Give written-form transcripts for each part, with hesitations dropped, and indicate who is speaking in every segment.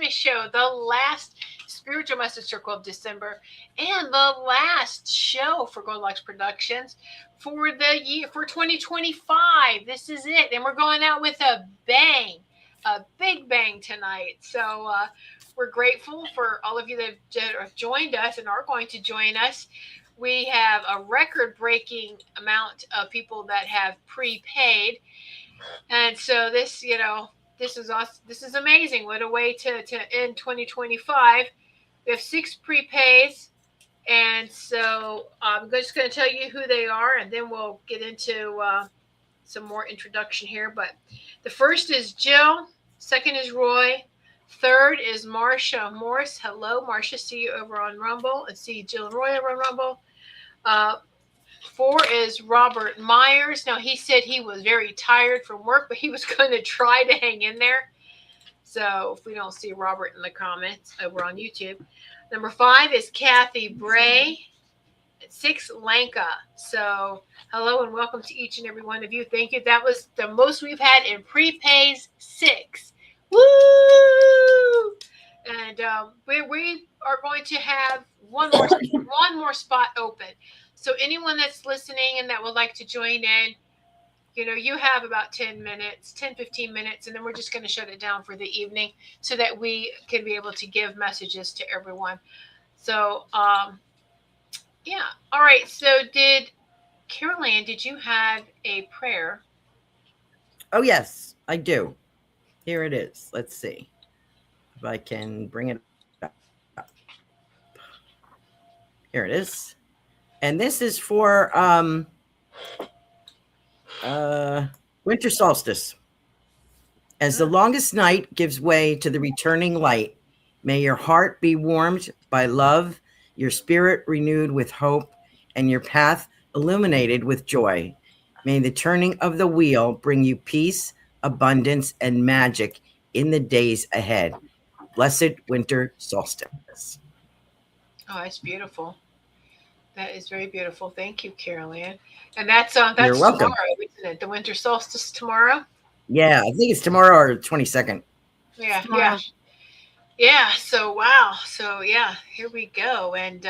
Speaker 1: Christmas show, the last spiritual message circle of December, and the last show for Goldylocks Productions for the year for 2025. This is it, and we're going out with a bang, a big bang tonight. So we're grateful for all of you that have joined us and are going to join us. We have a record-breaking amount of people that have prepaid, and so this, this is us. This is amazing. What a way to end 2025. We have 6 prepays, and so I'm just going to tell you who they are, and then we'll get into some more introduction here. But the first is Jill. Second is Roy. Third is Marsha Morris. Hello, Marsha. See you over on Rumble, and see Jill and Roy over on Rumble. 4 is Robert Myers. Now, he said he was very tired from work, but he was going to try to hang in there. So if we don't see Robert in the comments over on YouTube. Number 5 is Kathy Bray. 6, Lanka. So hello and welcome to each and every one of you. Thank you. That was the most we've had in prepays, 6. Woo! And we are going to have one more spot open. So anyone that's listening and that would like to join in, you have about 10 minutes, 10, 15 minutes, and then we're just going to shut it down for the evening so that we can be able to give messages to everyone. So, yeah. All right. So Carol Ann, did you have a prayer?
Speaker 2: Oh, yes, I do. Here it is. Let's see if I can bring it up. Here it is. And this is for winter solstice. As the longest night gives way to the returning light, may your heart be warmed by love, your spirit renewed with hope, and your path illuminated with joy. May the turning of the wheel bring you peace, abundance, and magic in the days ahead. Blessed winter solstice.
Speaker 1: Oh, that's beautiful. That is very beautiful. Thank you, Carol Ann. And that's
Speaker 2: You're welcome.
Speaker 1: tomorrow, isn't it? The winter solstice tomorrow?
Speaker 2: Yeah, I think it's tomorrow or 22nd.
Speaker 1: Yeah, yeah. Yeah, so wow. So yeah, here we go. And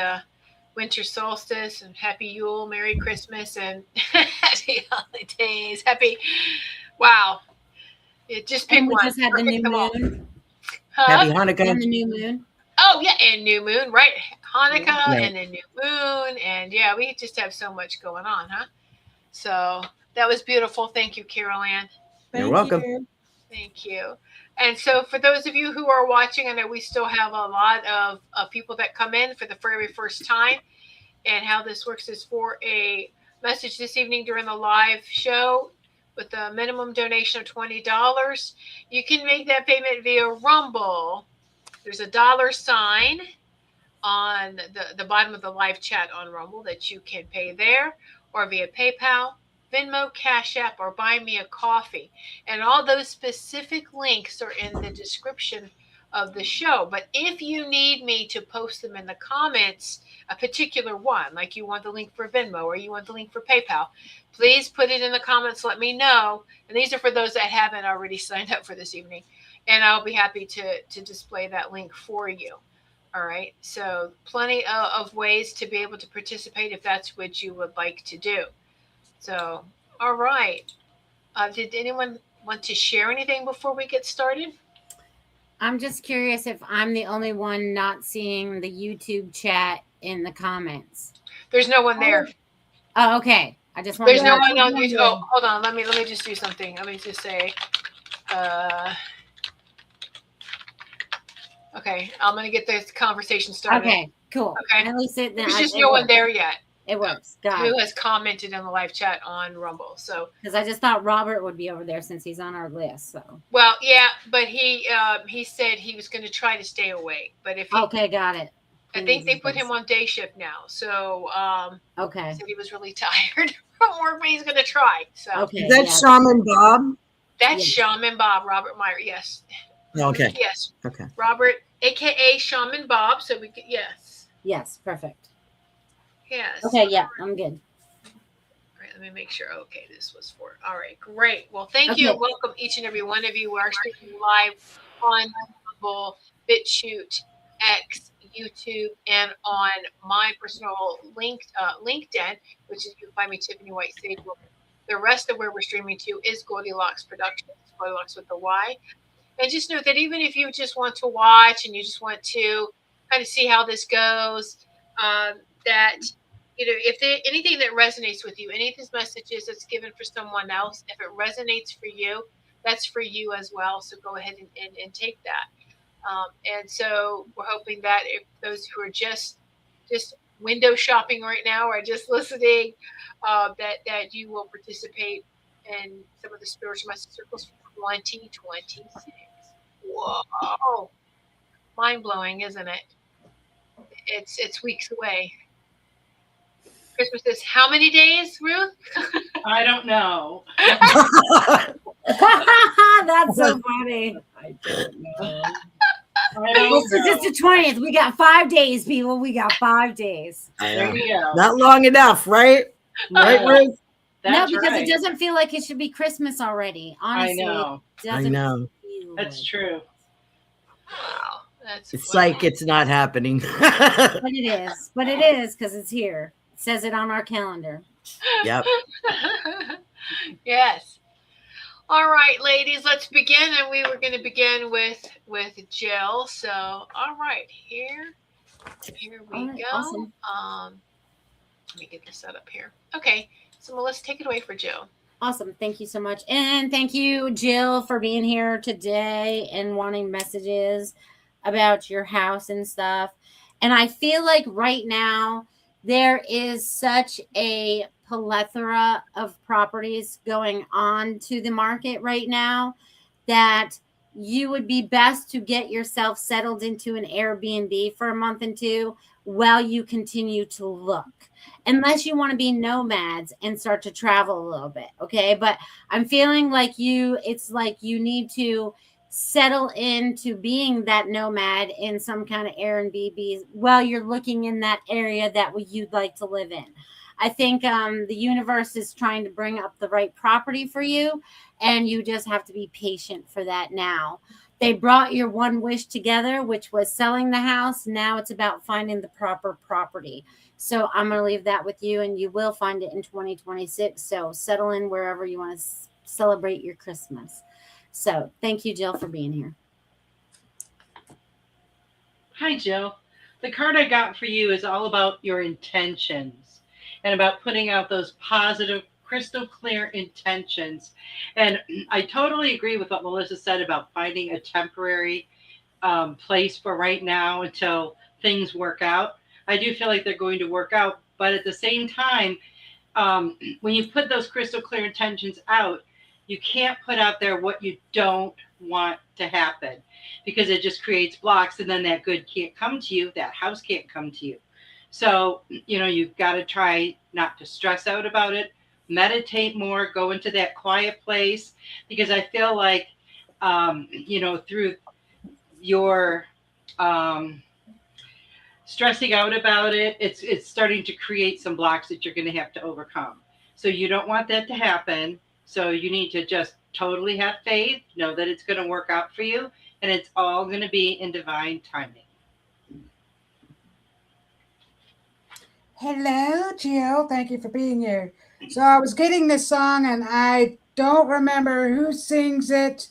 Speaker 1: winter solstice and happy Yule, Merry Christmas, and happy holidays. Wow. It just pick
Speaker 3: and we
Speaker 1: one.
Speaker 3: just had the new moon.
Speaker 2: Happy Hanukkah.
Speaker 3: And the new moon.
Speaker 1: Oh yeah, and new moon, right? Hanukkah and the new moon, and yeah, we just have so much going on, huh? So that was beautiful. Thank you, Carol Ann.
Speaker 2: You're welcome.
Speaker 1: Thank you. And so for those of you who are watching, I know we still have a lot of people that come in for the very first time. And how this works is for a message this evening during the live show with a minimum donation of $20. You can make that payment via Rumble. There's a $sign on the bottom of the live chat on Rumble that you can pay there, or via PayPal, Venmo, Cash App, or Buy Me a Coffee. And all those specific links are in the description of the show. But if you need me to post them in the comments, a particular one, like you want the link for Venmo or you want the link for PayPal, please put it in the comments. Let me know. And these are for those that haven't already signed up for this evening. And I'll be happy to display that link for you. All right. So plenty of ways to be able to participate if that's what you would like to do. So, all right. Did anyone want to share anything before we get started?
Speaker 3: I'm just curious if I'm the only one not seeing the YouTube chat in the comments.
Speaker 1: There's no one there.
Speaker 3: Oh, okay. I just want.
Speaker 1: There's no one on YouTube. Oh, hold on. Let me just do something. Let me just say. Okay, I'm gonna get this conversation started.
Speaker 3: Okay, cool.
Speaker 1: Okay.
Speaker 3: At least
Speaker 1: there's just no one there yet.
Speaker 3: It works. God.
Speaker 1: Who has commented in the live chat on Rumble? So
Speaker 3: because I just thought Robert would be over there since he's on our list. So
Speaker 1: well, yeah, but he said he was going to try to stay awake. But if
Speaker 3: okay, got it.
Speaker 1: I think they put him on day shift now. So
Speaker 3: okay,
Speaker 1: said he was really tired from work, but he's going to try. So
Speaker 3: okay,
Speaker 2: is that Shaman Bob?
Speaker 1: That's Shaman Bob, Robert Meyer. Yes.
Speaker 2: Okay.
Speaker 1: Yes.
Speaker 2: Okay.
Speaker 1: Robert, aka Shaman Bob. So we could yes.
Speaker 3: Yes, perfect.
Speaker 1: Yes.
Speaker 3: Okay, yeah, I'm good.
Speaker 1: All right, let me make sure. Okay, this was for. All right, great. Well, thank you. Welcome each and every one of you. We are streaming live on Rumble BitChute, X, YouTube, and on my personal LinkedIn, which is you can find me Tiffany White Sage Woman. The rest of where we're streaming to is Goldylocks Productions, Goldylocks with the Y. And just know that even if you just want to watch and you just want to kind of see how this goes, that if anything that resonates with you, any of these messages that's given for someone else, if it resonates for you, that's for you as well. So go ahead and take that. And so we're hoping that if those who are just window shopping right now or just listening, that you will participate in some of the spiritual message circles for 2026. Whoa, mind blowing, isn't it? It's weeks away. Christmas is how many days, Ruth?
Speaker 4: I don't know.
Speaker 3: That's so funny.
Speaker 2: I don't know.
Speaker 3: This is just the 20th. We got 5 days, people. We got 5 days.
Speaker 4: There you go.
Speaker 2: Not long enough, right? Right, Ruth?
Speaker 4: That's
Speaker 3: no, because
Speaker 4: right.
Speaker 3: it doesn't feel like it should be Christmas already. Honestly,
Speaker 4: I know.
Speaker 3: It doesn't
Speaker 2: I know.
Speaker 3: feel
Speaker 4: That's
Speaker 3: like.
Speaker 4: true.
Speaker 1: Wow, that's
Speaker 2: It's like it's not happening.
Speaker 3: But it is. But it is because it's here. It says it on our calendar.
Speaker 2: Yep.
Speaker 1: Yes. All right, ladies, let's begin. And we were going to begin with Jill. So, all right, here we
Speaker 3: right,
Speaker 1: go.
Speaker 3: awesome.
Speaker 1: Let me get this set up here. Okay, so Melissa, take it away for Jill.
Speaker 3: Awesome. Thank you so much. And thank you, Jill, for being here today and wanting messages about your house and stuff. And I feel like right now there is such a plethora of properties going on to the market right now that you would be best to get yourself settled into an Airbnb for a month and two while you continue to look. Unless you want to be nomads and start to travel a little bit, okay? But I'm feeling like it's like you need to settle into being that nomad in some kind of Airbnb while you're looking in that area that you'd like to live in. I think the universe is trying to bring up the right property for you, and you just have to be patient for that now. They brought your one wish together, which was selling the house. Now it's about finding the proper property. So I'm going to leave that with you, and you will find it in 2026. So settle in wherever you want to celebrate your Christmas. So thank you, Jill, for being here.
Speaker 4: Hi, Jill. The card I got for you is all about your intentions and about putting out those positive, crystal clear intentions. And I totally agree with what Melissa said about finding a temporary place for right now until things work out. I do feel like they're going to work out, but at the same time, when you put those crystal clear intentions out, you can't put out there what you don't want to happen because it just creates blocks, and then that good can't come to you, that house can't come to you. So, you've got to try not to stress out about it, meditate more, go into that quiet place, because I feel like, through your stressing out about it, it's starting to create some blocks that you're going to have to overcome. So you don't want that to happen. So you need to just totally have faith, know that it's going to work out for you, and it's all going to be in divine timing.
Speaker 5: Hello, Jill. Thank you for being here. So I was getting this song, and I don't remember who sings it,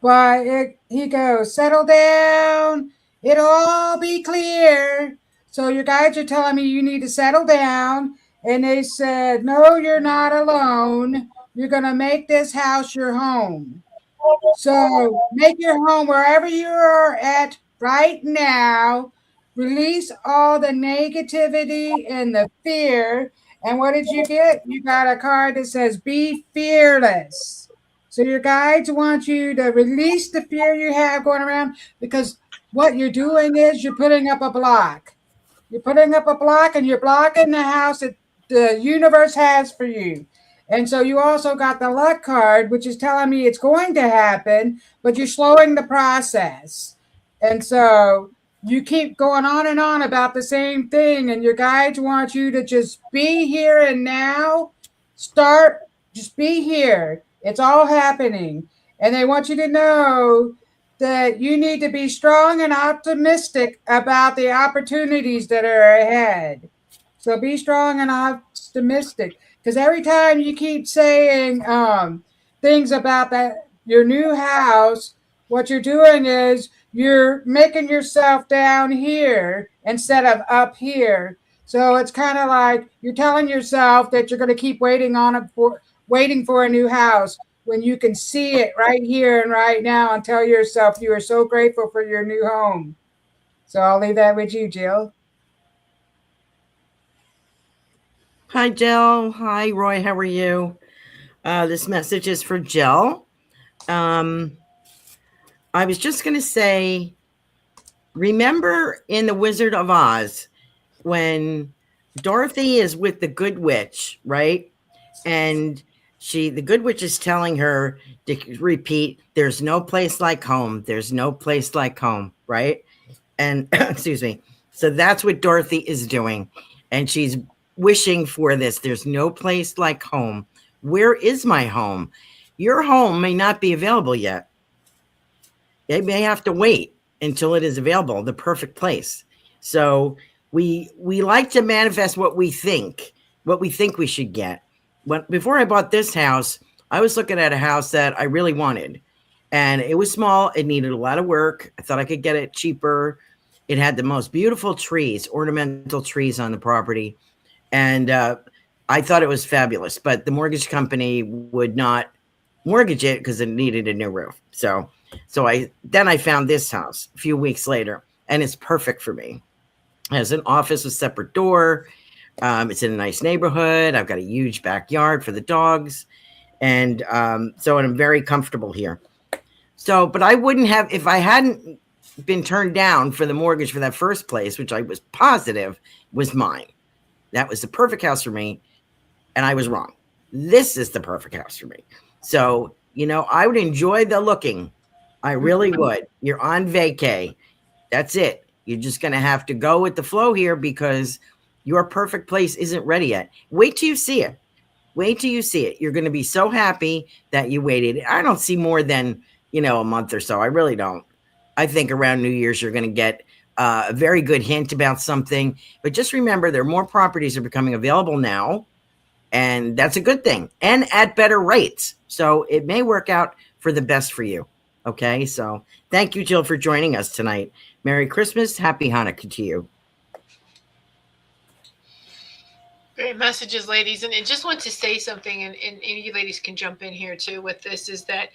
Speaker 5: but he goes, settle down, it'll all be clear. So your guides are telling me you need to settle down, and they said, no, you're not alone. You're going to make this house your home. So make your home wherever you are at right now. Release all the negativity and the fear. And what did you get? You got a card that says, be fearless. So your guides want you to release the fear you have going around, because what you're doing is you're putting up a block. You're putting up a block, and you're blocking the house that the universe has for you. And so you also got the luck card, which is telling me it's going to happen, but you're slowing the process. And so you keep going on and on about the same thing, and your guides want you to just be here and now. Just be here. It's all happening. And they want you to know that you need to be strong and optimistic about the opportunities that are ahead. So be strong and optimistic, because every time you keep saying things about that your new house, what you're doing is you're making yourself down here instead of up here. So it's kind of like you're telling yourself that you're going to keep waiting for a new house when you can see it right here and right now and tell yourself you are so grateful for your new home. So I'll leave that with you, Jill.
Speaker 2: Hi, Jill. Hi, Roy. How are you? This message is for Jill. I was just going to say, remember in The Wizard of Oz when Dorothy is with the Good Witch, right? And the Good Witch is telling her to repeat, there's no place like home. There's no place like home, right? And excuse me. So that's what Dorothy is doing. And she's wishing for this. There's no place like home. Where is my home? Your home may not be available yet. They may have to wait until it is available, the perfect place. So we like to manifest what we think we should get. Before I bought this house, I was looking at a house that I really wanted. And it was small. It needed a lot of work. I thought I could get it cheaper. It had the most beautiful trees, ornamental trees on the property. And I thought it was fabulous. But the mortgage company would not mortgage it because it needed a new roof. So I found this house a few weeks later, and it's perfect for me. It has an office with separate door. It's in a nice neighborhood. I've got a huge backyard for the dogs. And so I'm very comfortable here. So, but I wouldn't have, if I hadn't been turned down for the mortgage for that first place, which I was positive was mine. That was the perfect house for me. And I was wrong. This is the perfect house for me. So, I would enjoy the looking. I really would. You're on vacay. That's it. You're just going to have to go with the flow here because your perfect place isn't ready yet. Wait till you see it. Wait till you see it. You're going to be so happy that you waited. I don't see more than, a month or so. I really don't. I think around New Year's, you're going to get a very good hint about something. But just remember, there are more properties are becoming available now. And that's a good thing. And at better rates. So it may work out for the best for you. Okay. So thank you, Jill, for joining us tonight. Merry Christmas. Happy Hanukkah to you.
Speaker 1: Great messages, ladies. And I just want to say something, and any you ladies can jump in here too with this, is that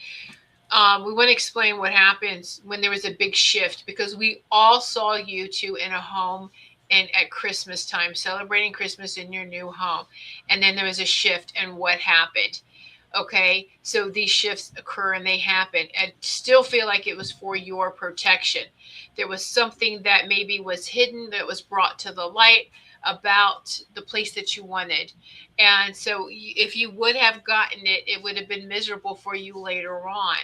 Speaker 1: we want to explain what happens when there was a big shift, because we all saw you two in a home and at Christmas time, celebrating Christmas in your new home. And then there was a shift, and what happened? Okay, so these shifts occur and they happen. And still feel like it was for your protection. There was something that maybe was hidden that was brought to the light about the place that you wanted. And so if you would have gotten it, it would have been miserable for you later on.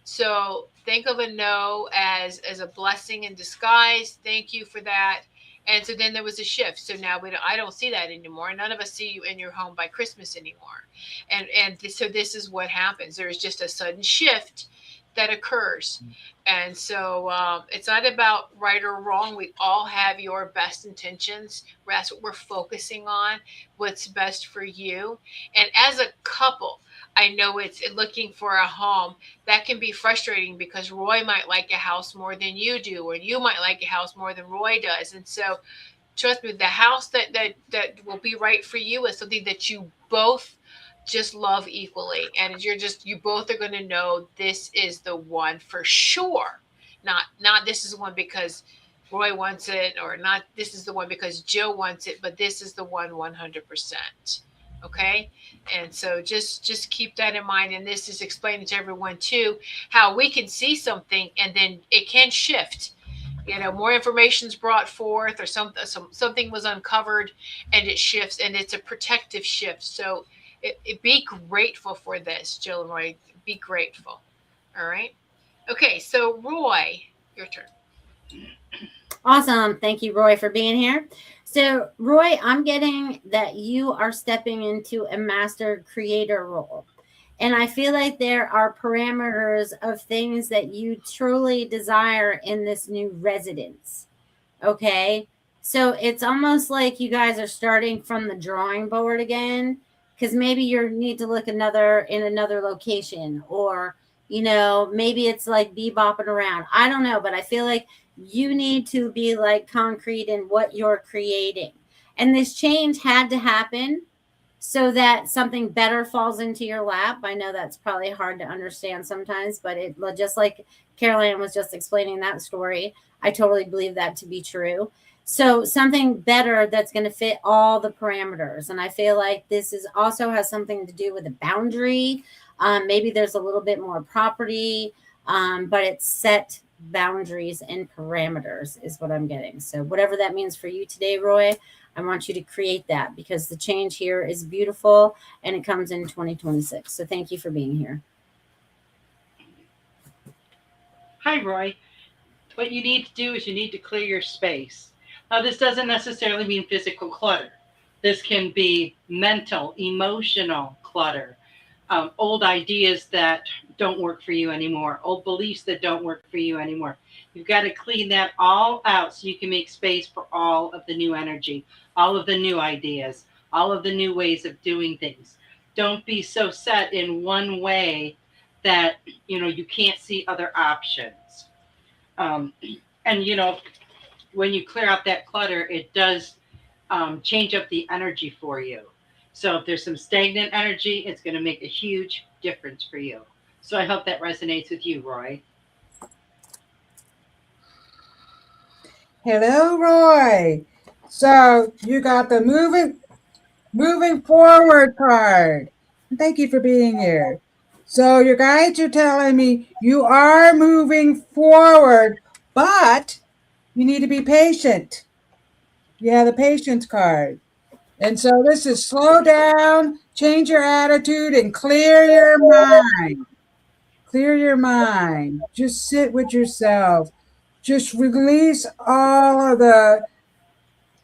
Speaker 1: So think of a no as a blessing in disguise. Thank you for that. And so then there was a shift. So now I don't see that anymore. None of us see you in your home by Christmas anymore. So this is what happens. There is just a sudden shift that occurs. And so it's not about right or wrong. We all have your best intentions. That's what we're focusing on, what's best for you. And as a couple, I know it's looking for a home. That can be frustrating because Roy might like a house more than you do, or you might like a house more than Roy does. And so trust me, the house that will be right for you is something that you both just love equally, and you both are going to know this is the one for sure. Not this is the one because Roy wants it, or not this is the one because Jill wants it, but this is the one 100%. Okay. And so just keep that in mind. And this is explaining to everyone too how we can see something and then it can shift. More information is brought forth, or something was uncovered, and it shifts, and it's a protective shift. So be grateful for this, Jill and Roy. Be grateful. All right. Okay. So Roy, your turn.
Speaker 3: Awesome. Thank you, Roy, for being here. So, Roy, I'm getting that you are stepping into a master creator role. And I feel like there are parameters of things that you truly desire in this new residence. Okay. So it's almost like you guys are starting from the drawing board again, because maybe you need to look another location, or maybe it's like bebopping around. I don't know, but I feel like you need to be like concrete in what you're creating. And this change had to happen so that something better falls into your lap. I know that's probably hard to understand sometimes, but it just like Caroline was just explaining that story. I totally believe that to be true. So something better that's going to fit all the parameters. And I feel like this is also has something to do with a boundary. Maybe there's a little bit more property, but it's set boundaries and parameters is what I'm getting. So whatever that means for you today, Roy, I want you to create that, because the change here is beautiful and it comes in 2026. So thank you for being here.
Speaker 4: Hi, Roy. What you need to do is you need to clear your space. Now, this doesn't necessarily mean physical clutter. This can be mental, emotional clutter, old ideas that don't work for you anymore, old beliefs that don't work for you anymore. You've got to clean that all out so you can make space for all of the new energy, all of the new ideas, all of the new ways of doing things. Don't be so set in one way that you can't see other options. Um, and when you clear out that clutter, it does change up the energy for you. So if there's some stagnant energy, it's going to make a huge difference for you. So I hope that resonates with you, Roy.
Speaker 5: Hello, Roy. So you got the moving forward card. Thank you for being here. So your guides are telling me you are moving forward, but you need to be patient. Yeah, the patience card. And so this is slow down, change your attitude, and clear your mind. Clear your mind. Just sit with yourself. Just release all of the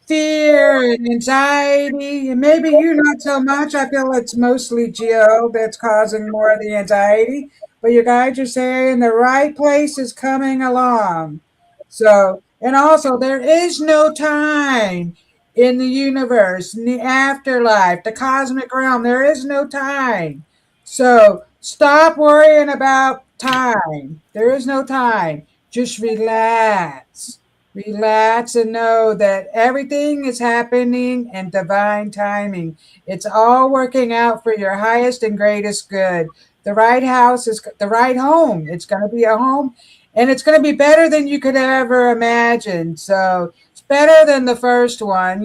Speaker 5: fear and anxiety, and maybe you not so much. I feel it's mostly Jill that's causing more of the anxiety, but your guides are saying the right place is coming along. So, and also, there is no time in the universe, in the afterlife, the cosmic realm. There is no time. So, stop worrying about time. There is no time. Just relax. Relax and know that everything is happening in divine timing. It's all working out for your highest and greatest good. The right house is the right home. It's going to be a home, and it's going to be better than you could ever imagine. So it's better than the first one.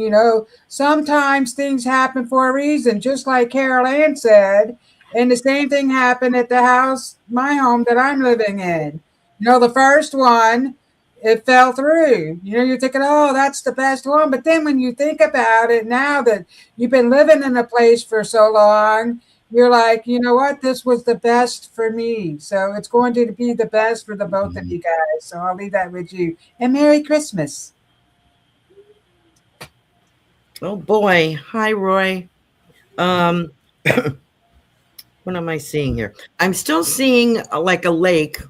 Speaker 5: Sometimes things happen for a reason, just like Carol Ann said. And the same thing happened at the house, my home that I'm living in. The first one, it fell through. You're thinking, oh, that's the best one. But then when you think about it, now that you've been living in a place for so long, you're like, you know what? This was the best for me. So it's going to be the best for the both of you guys. So I'll leave that with you. And Merry Christmas.
Speaker 2: Oh boy. Hi, Roy. What am I seeing here? I'm still seeing like a lake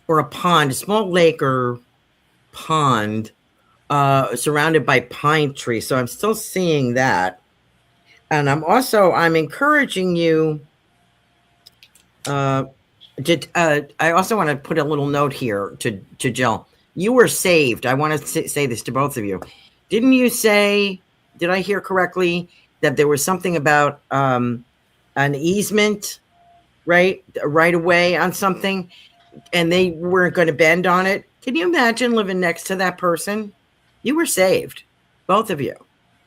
Speaker 2: or a pond, a small lake or pond, surrounded by pine trees. So I'm still seeing that. And I'm encouraging you. I also want to put a little note here to Jill. You were saved. I want to say this to both of you. Didn't you say, did I hear correctly, that there was something about an easement, right away on something, and they weren't going to bend on it? Can you imagine living next to that person? You were saved, both of you,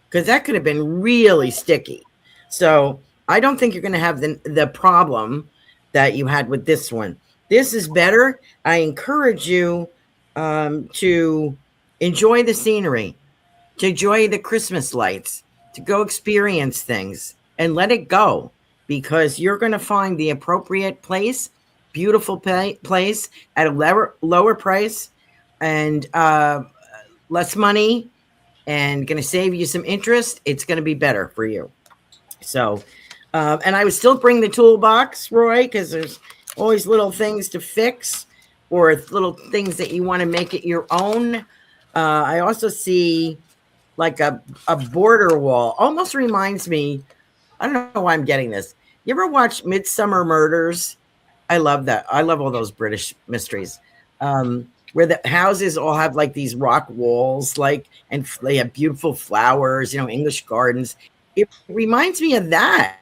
Speaker 2: because that could have been really sticky. So I don't think you're going to have the problem that you had with this one. This is better. I encourage you to enjoy the scenery, to enjoy the Christmas lights, to go experience things and let it go, because you're going to find the appropriate place, beautiful place at a lower price and less money, and going to save you some interest. It's going to be better for you. So And I would still bring the toolbox, Roy, because there's always little things to fix or little things that you want to make it your own. I also see like a border wall. Almost reminds me, I don't know why I'm getting this. You ever watch Midsummer Murders? I love that. I love all those British mysteries. Where the houses all have like these rock walls, like, and they have beautiful flowers, English gardens. It reminds me of that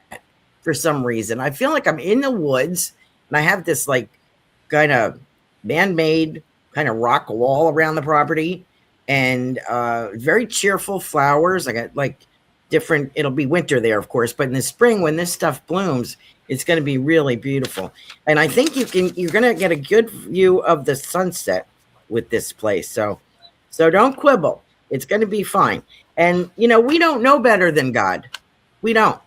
Speaker 2: for some reason. I feel like I'm in the woods and I have this like kind of man-made kind of rock wall around the property and very cheerful flowers. I got like different, it'll be winter there, of course, but in the spring when this stuff blooms, it's going to be really beautiful. And I think you're going to get a good view of the sunset with this place. So don't quibble. It's going to be fine. And we don't know better than God. We don't.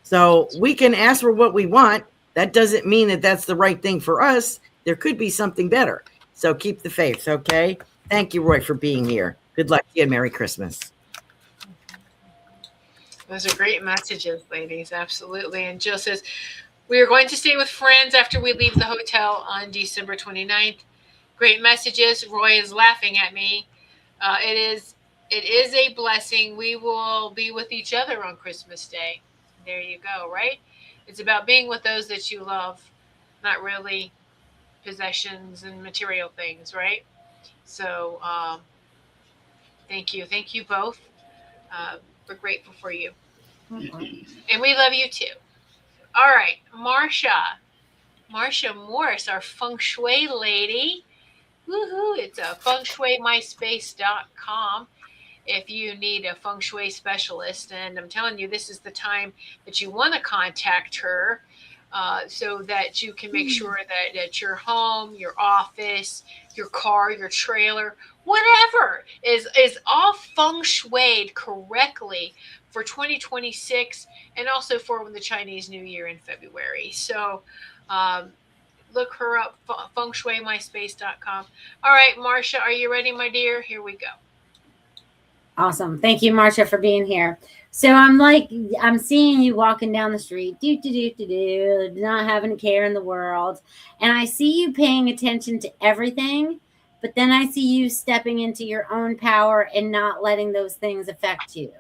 Speaker 2: So we can ask for what we want. That doesn't mean that that's the right thing for us. There could be something better. So keep the faith, okay? Thank you, Roy, for being here. Good luck to you and Merry Christmas.
Speaker 1: Those are great messages, ladies. Absolutely. And Jill says, we are going to stay with friends after we leave the hotel on December 29th. Great messages. Roy is laughing at me. It is a blessing. We will be with each other on Christmas Day. There you go, right? It's about being with those that you love, not really possessions and material things, right? So thank you. Thank you both. We're grateful for you. And we love you too. All right, Marsha Morris, our feng shui lady. Woohoo! It's a fengshuimyspace.com if you need a feng shui specialist. And I'm telling you, this is the time that you want to contact her so that you can make sure that your home, your office, your car, your trailer, whatever is all feng shuied correctly for 2026 and also for the Chinese New Year in February. So look her up, fengshuimyspace.com. All right, Marsha, are you ready, my dear? Here we go.
Speaker 3: Awesome. Thank you, Marsha, for being here. So I'm seeing you walking down the street, not having a care in the world. And I see you paying attention to everything, but then I see you stepping into your own power and not letting those things affect you.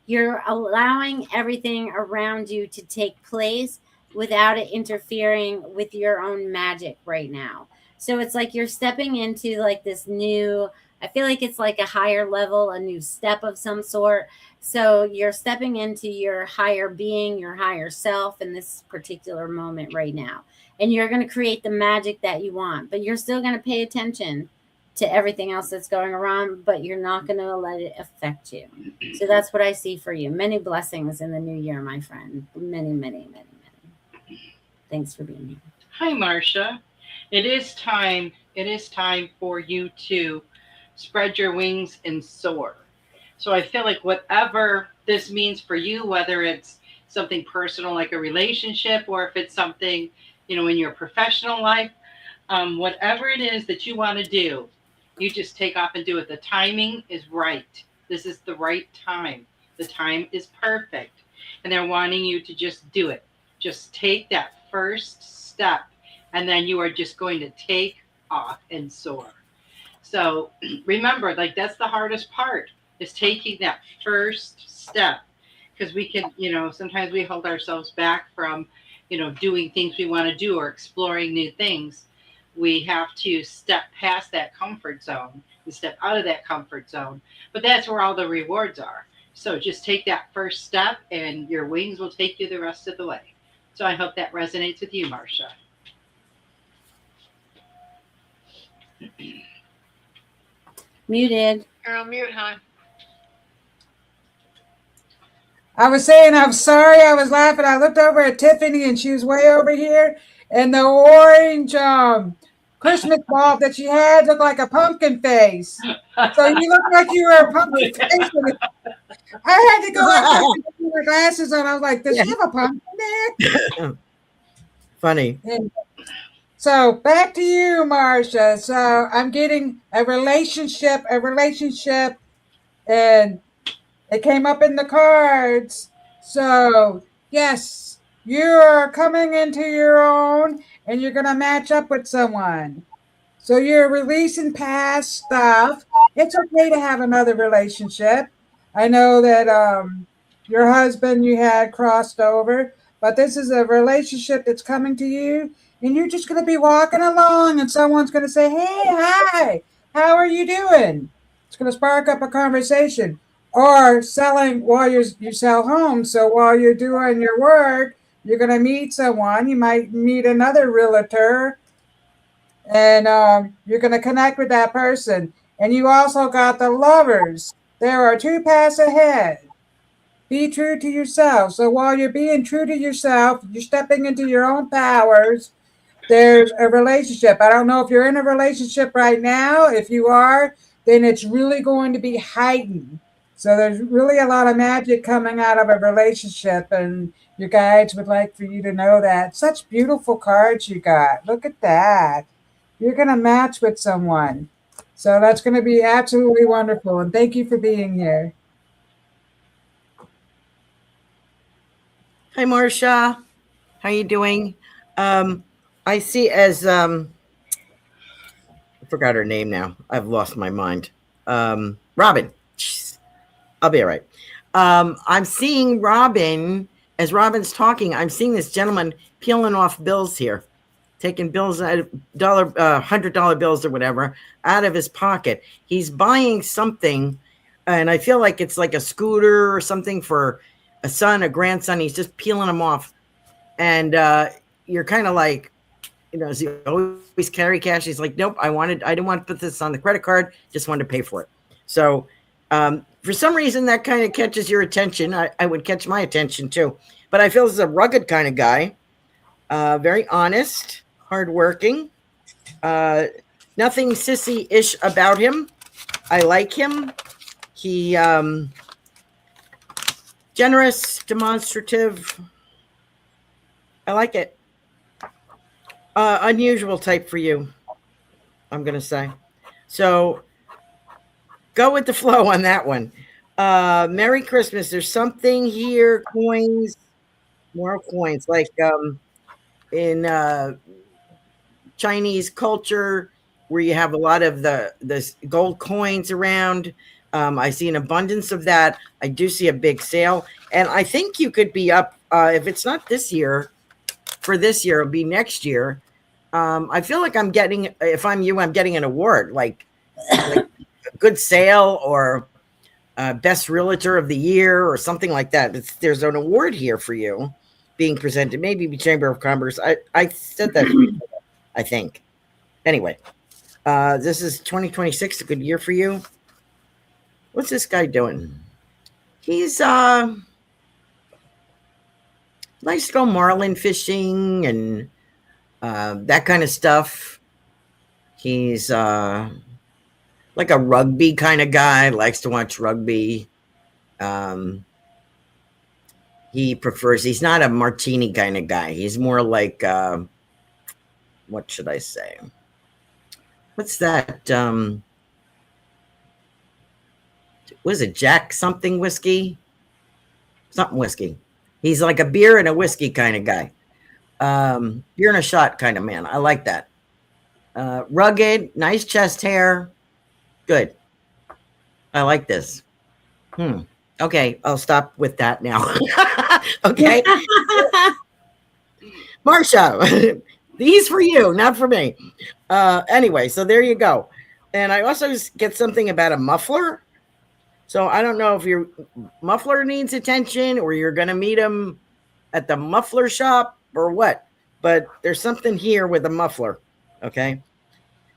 Speaker 3: You're allowing everything around you to take place without it interfering with your own magic right now. So it's like you're stepping into like this new, I feel like it's like a higher level, a new step of some sort. So you're stepping into your higher being, your higher self in this particular moment right now. And you're going to create the magic that you want, but you're still going to pay attention to everything else that's going around, but you're not going to let it affect you. So that's what I see for you. Many blessings in the new year, my friend. Many, many, many, many. Thanks for being here.
Speaker 4: Hi, Marsha. It is time for you to spread your wings and soar. So I feel like whatever this means for you, whether it's something personal like a relationship or if it's something, in your professional life, whatever it is that you want to do, you just take off and do it. The timing is right. This is the right time. The time is perfect. And they're wanting you to just do it. Just take that first step, and then you are just going to take off and soar. So remember, like that's the hardest part is taking that first step, because we can, sometimes we hold ourselves back from, doing things we want to do or exploring new things. We have to step past that comfort zone and step out of that comfort zone. But that's where all the rewards are. So just take that first step and your wings will take you the rest of the way. So I hope that resonates with you, Marsha.
Speaker 3: Muted.
Speaker 1: You're on mute, hon.
Speaker 5: I was saying I'm sorry. I was laughing. I looked over at Tiffany and she was way over here. And the orange Christmas bulb that she had looked like a pumpkin face. So you look like you were a pumpkin face. I had to go out and put my glasses on. I was like, does she have a pumpkin there?
Speaker 2: Funny.
Speaker 5: And so back to you, Marsha. So I'm getting a relationship, and it came up in the cards. So yes, you are coming into your own and you're going to match up with someone. So you're releasing past stuff. It's okay to have another relationship. I know that your husband you had crossed over, but this is a relationship that's coming to you, and you're just going to be walking along, and someone's going to say, "Hey, hi, how are you doing?" It's going to spark up a conversation. Or selling while you sell homes. So while you're doing your work, you're going to meet someone. You might meet another realtor and you're going to connect with that person. And you also got the lovers. There are two paths ahead. Be true to yourself. So while you're being true to yourself, you're stepping into your own powers. There's a relationship. I don't know if you're in a relationship right now. If you are, then it's really going to be heightened. So there's really a lot of magic coming out of a relationship, and your guides would like for you to know that. Such beautiful cards you got. Look at that. You're going to match with someone. So that's going to be absolutely wonderful. And thank you for being here.
Speaker 2: Hi, Marcia. How you doing? I see as I forgot her name now. I've lost my mind. Robin. Jeez. I'll be all right. I'm seeing Robin as Robin's talking. I'm seeing this gentleman peeling off bills here, taking bills out of $100 bills or whatever out of his pocket. He's buying something, and I feel like it's like a scooter or something for a son, a grandson. He's just peeling them off, and you're kind of like, does he always carry cash? He's like, nope, I didn't want to put this on the credit card, just wanted to pay for it. So for some reason that kind of catches your attention. I would catch my attention too. But I feel this is a rugged kind of guy, very honest, hardworking, nothing sissy-ish about him. I like him. He generous, demonstrative. I like it. Unusual type for you, I'm going to say. So go with the flow on that one. Merry Christmas. There's something here, coins, more coins, like in Chinese culture where you have a lot of the gold coins around. I see an abundance of that. I do see a big sale. And I think you could be up, if it's not this year, for this year, it'll be next year. I feel like I'm getting, if I'm you, I'm getting an award, like a good sale or best realtor of the year or something like that. There's an award here for you being presented, maybe the Chamber of Commerce. I said that before, I think. Anyway, this is 2026, a good year for you. What's this guy doing? He's likes to go marlin fishing and that kind of stuff. He's like a rugby kind of guy, likes to watch rugby. He's not a martini kind of guy. He's more like, what should I say? What's that? Was it Jack something whiskey? Something whiskey. He's like a beer and a whiskey kind of guy. Beer and a shot kind of man. I like that. Rugged, nice chest hair. Good. I like this. Okay, I'll stop with that now. Okay. Marsha, these for you, not for me. Anyway, so there you go. And I also get something about a muffler. So I don't know if your muffler needs attention or you're going to meet him at the muffler shop or what, but there's something here with a muffler. Okay.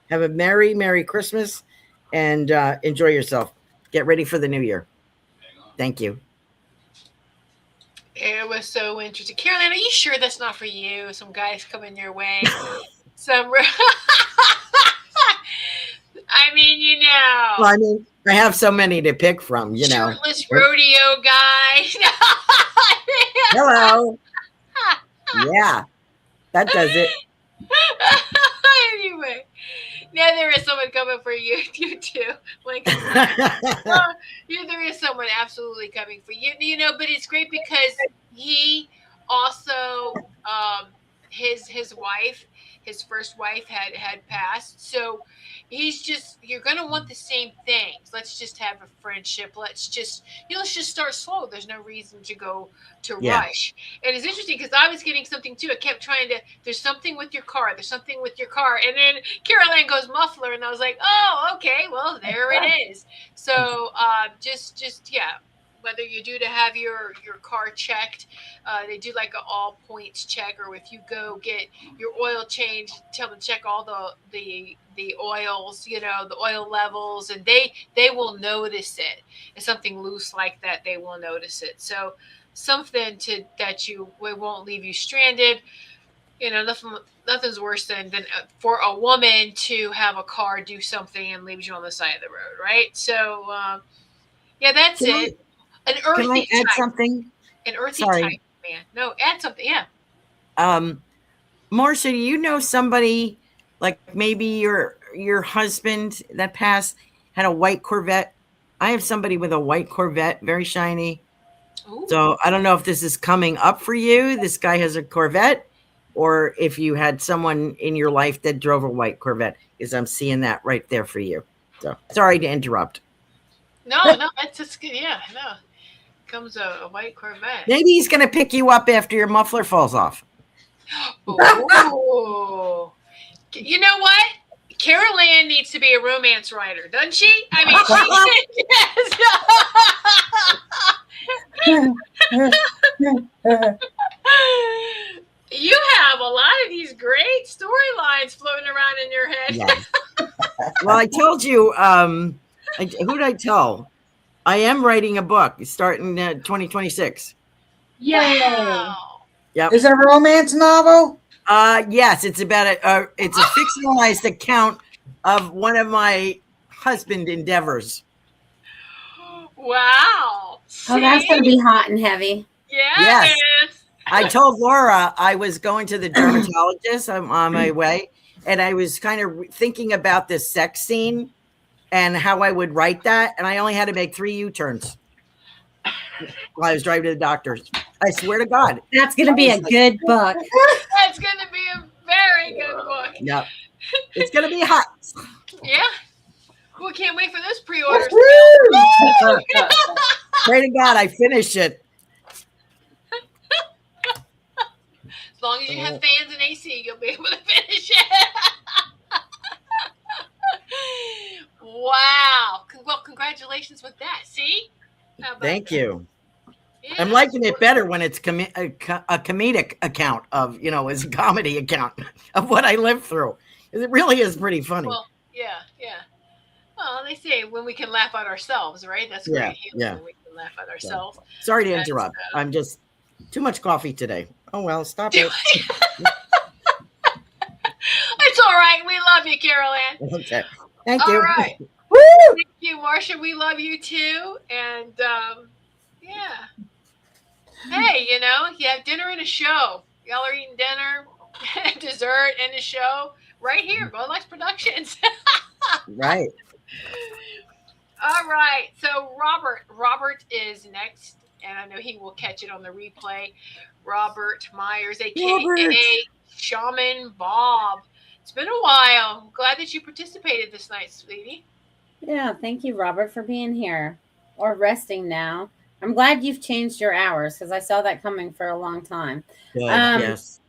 Speaker 2: Have a Merry Christmas and enjoy yourself. Get ready for the new year. Thank you.
Speaker 1: It was so interesting. Caroline, are you sure that's not for you? Some guys coming your way. I mean,
Speaker 2: Well, I mean, I have so many to pick from,
Speaker 1: Shirtless rodeo guy.
Speaker 2: Hello. Yeah, that does it.
Speaker 1: Anyway, now there is someone coming for you too. Like, there is someone absolutely coming for you. But it's great because he also, his wife, his first wife had passed. So you're gonna want the same things. Let's just have a friendship. Let's just start slow. There's no reason to go to
Speaker 2: Yeah.
Speaker 1: rush. And it's interesting because I was getting something too. I kept trying to. There's something with your car. There's something with your car. And then Carol Ann goes muffler, and I was like, oh, okay, well there it is. So just yeah. Whether you're due to have your car checked, they do like an all points check, or if you go get your oil change, tell them to check all the oils, the oil levels, and they will notice it. If something loose like that, they will notice it. So something that we won't leave you stranded. Nothing's worse than for a woman to have a car do something and leaves you on the side of the road, right? So yeah, that's
Speaker 2: Can I,
Speaker 1: it. An
Speaker 2: can I
Speaker 1: earthy
Speaker 2: add
Speaker 1: type.
Speaker 2: something?
Speaker 1: An earthy
Speaker 2: Sorry.
Speaker 1: type, man. No, add something. Yeah.
Speaker 2: Marcia, do you know somebody like maybe your husband that passed had a white Corvette? I have somebody with a white Corvette, very shiny.
Speaker 1: Ooh.
Speaker 2: So I don't know if this is coming up for you. This guy has a Corvette, or if you had someone in your life that drove a white Corvette, because I'm seeing that right there for you. So sorry to interrupt.
Speaker 1: No, that's just good. Yeah, no. Comes a white Corvette.
Speaker 2: Maybe he's going to pick you up after your muffler falls off.
Speaker 1: Oh. You know what? Carol Ann needs to be a romance writer, doesn't she? I mean, yes. You have a lot of these great storylines floating around in your head.
Speaker 2: Yes. Well, I told you, who did I tell? I am writing a book starting 2026.
Speaker 1: Wow.
Speaker 2: Yep.
Speaker 5: Is it a romance novel?
Speaker 2: Yes, it's about it's a fictionalized account of one of my husband endeavors.
Speaker 1: Wow.
Speaker 3: Oh, that's going to be hot and heavy.
Speaker 1: Yes.
Speaker 2: I told Laura I was going to the dermatologist. I'm on my way, and I was kind of thinking about this sex scene and how I would write that, and I only had to make 3 U-turns while I was driving to the doctor's. I swear to God.
Speaker 3: That's going to be a good book.
Speaker 1: That's going to be a very good book.
Speaker 2: Yep. It's going to be hot.
Speaker 1: Yeah. We can't wait for those pre-orders.
Speaker 2: Pray to God I finish it.
Speaker 1: As long as you have fans and AC, you'll be able to finish it. Wow. Well, congratulations with that. See?
Speaker 2: Thank you.
Speaker 1: Yeah.
Speaker 2: I'm liking it better when it's a comedic account of, it's a comedy account of what I lived through. It really is pretty funny.
Speaker 1: Well, yeah. Well, they say when we can laugh at ourselves, right? That's great.
Speaker 2: Yeah.
Speaker 1: When we can laugh at ourselves.
Speaker 2: Sorry to interrupt. I'm just too much coffee today. Oh, well, stop it.
Speaker 1: It's all right. We love you, Carol Ann.
Speaker 2: Okay. Thank you.
Speaker 1: All right.
Speaker 5: Woo!
Speaker 1: Thank you, Marcia. We love you too. And yeah. Hey, you have dinner and a show. Y'all are eating dinner, dessert, and a show right here, Goldylocks Productions.
Speaker 2: Right.
Speaker 1: All right. So Robert is next, and I know he will catch it on the replay. Robert Myers, aka Shaman Bob. It's been a while. I'm glad that you participated this night, sweetie.
Speaker 3: Yeah, thank you, Robert, for being here or resting now. I'm glad you've changed your hours because I saw that coming for a long time.
Speaker 2: Good, yes.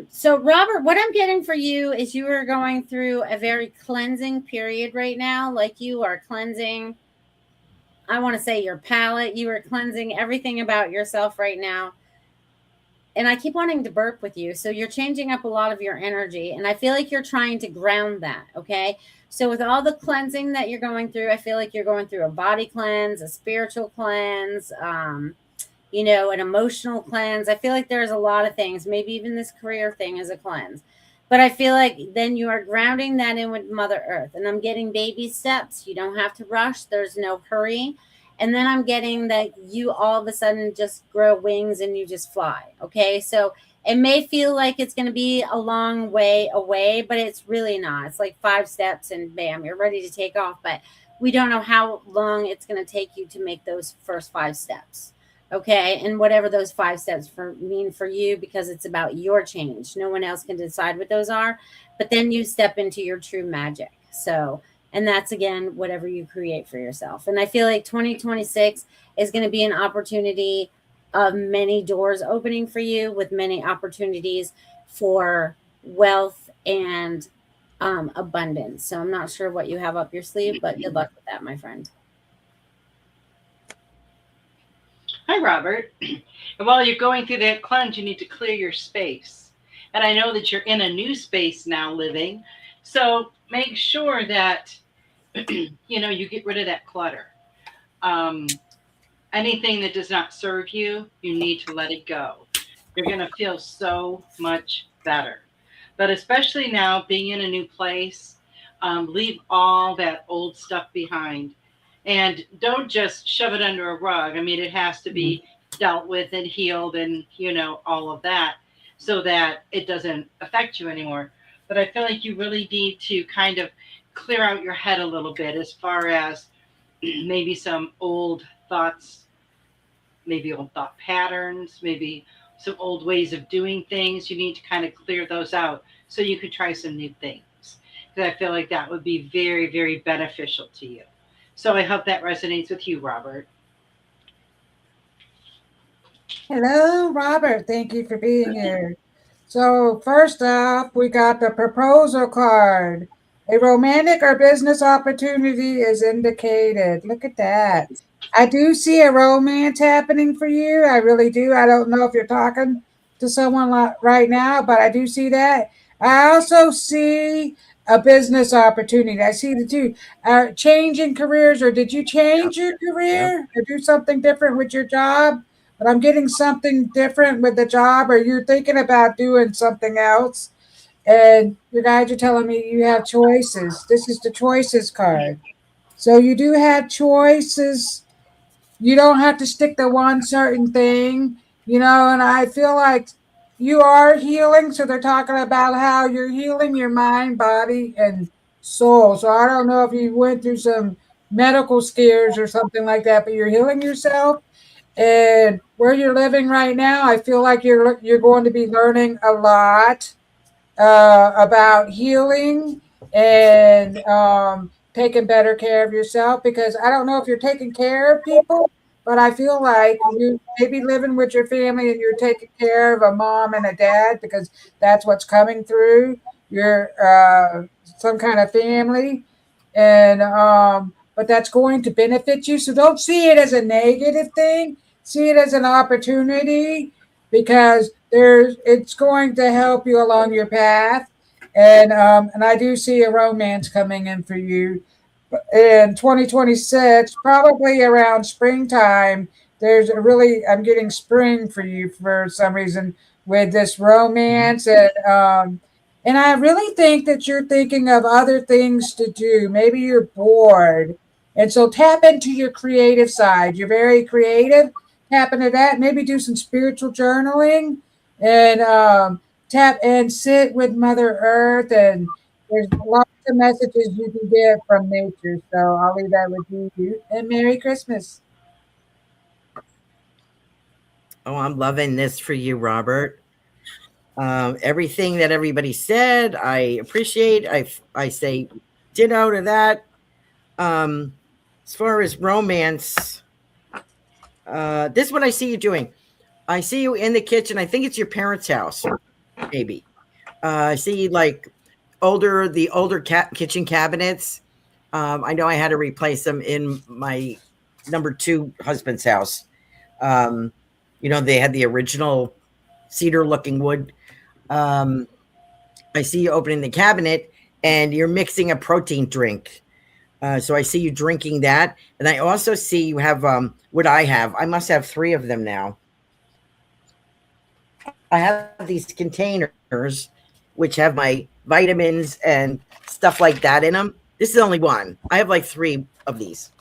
Speaker 3: So, Robert, what I'm getting for you is you are going through a very cleansing period right now. Like you are cleansing, I want to say your palate. You are cleansing everything about yourself right now. And I keep wanting to burp with you. So you're changing up a lot of your energy. And I feel like you're trying to ground that. Okay. So with all the cleansing that you're going through, I feel like you're going through a body cleanse, a spiritual cleanse, an emotional cleanse. I feel like there's a lot of things. Maybe even this career thing is a cleanse. But I feel like then you are grounding that in with Mother Earth. And I'm getting baby steps. You don't have to rush. There's no hurry. And then I'm getting that you all of a sudden just grow wings and you just fly. Okay. So it may feel like it's going to be a long way away, but it's really not. It's like 5 steps and bam, you're ready to take off. But we don't know how long it's going to take you to make those first 5 steps. Okay, and whatever those 5 steps mean for you, because it's about your change. No one else can decide what those are, but then you step into your true magic. So, and that's again whatever you create for yourself. And I feel like 2026 is going to be an opportunity of many doors opening for you, with many opportunities for wealth and abundance. So I'm not sure what you have up your sleeve, but good luck with that, my friend.
Speaker 4: Hi, Robert. And while you're going through that cleanse, you need to clear your space. And I know that you're in a new space now living. So make sure that, you get rid of that clutter. Um, Anything that does not serve you, you need to let it go. You're going to feel so much better. But especially now, being in a new place, leave all that old stuff behind. And don't just shove it under a rug. I mean, it has to
Speaker 2: Mhm.
Speaker 4: be dealt with and healed and, all of that so that it doesn't affect you anymore. But I feel like you really need to kind of clear out your head a little bit as far as maybe some old thoughts, maybe old thought patterns, maybe some old ways of doing things. You need to kind of clear those out so you could try some new things. Because I feel like that would be very, very beneficial to you. So I hope that resonates with you, Robert.
Speaker 5: Hello, Robert. Thank you for being here. So, first up, we got the proposal card. A romantic or business opportunity is indicated. Look at that. I do see a romance happening for you. I really do. I don't know if you're talking to someone right now, but I do see that. I also see a business opportunity. I see the two. Changing careers, or did you
Speaker 2: Yep.
Speaker 5: change your
Speaker 2: Yep.
Speaker 5: career or do something different with your job? But I'm getting something different with the job, or you're thinking about doing something else. And your guides are telling me you have choices. This is the choices card. So you do have choices. You don't have to stick to one certain thing, and I feel like you are healing. So they're talking about how you're healing your mind, body, and soul. So I don't know if you went through some medical scares or something like that, but you're healing yourself. And where you're living right now, I feel like you're going to be learning a lot about healing and taking better care of yourself. Because I don't know if you're taking care of people, but I feel like you may be living with your family and you're taking care of a mom and a dad, because that's what's coming through your some kind of family. And but that's going to benefit you. So don't see it as a negative thing. See it as an opportunity, because it's going to help you along your path. And I do see a romance coming in for you in 2026, probably around springtime. I'm getting spring for you for some reason with this romance. And I really think that you're thinking of other things to do. Maybe you're bored. And so tap into your creative side. You're very creative. Tap into that. Maybe do some spiritual journaling and tap and sit with Mother Earth. And there's lots of messages you can get from nature. So I'll leave that with you. And Merry Christmas.
Speaker 2: Oh, I'm loving this for you, Robert. Everything that everybody said, I appreciate. I say ditto to that. As far as romance, this is what I see you doing. I see you in the kitchen. I think it's your parents' house, maybe. I see like the older kitchen cabinets. I know I had to replace them in my number two husband's house. They had the original cedar looking wood. Um, I see you opening the cabinet and you're mixing a protein drink. So I see you drinking that. And I also see you have what I have. I must have three of them now. I have these containers which have my vitamins and stuff like that in them. This is only one. I have like three of these.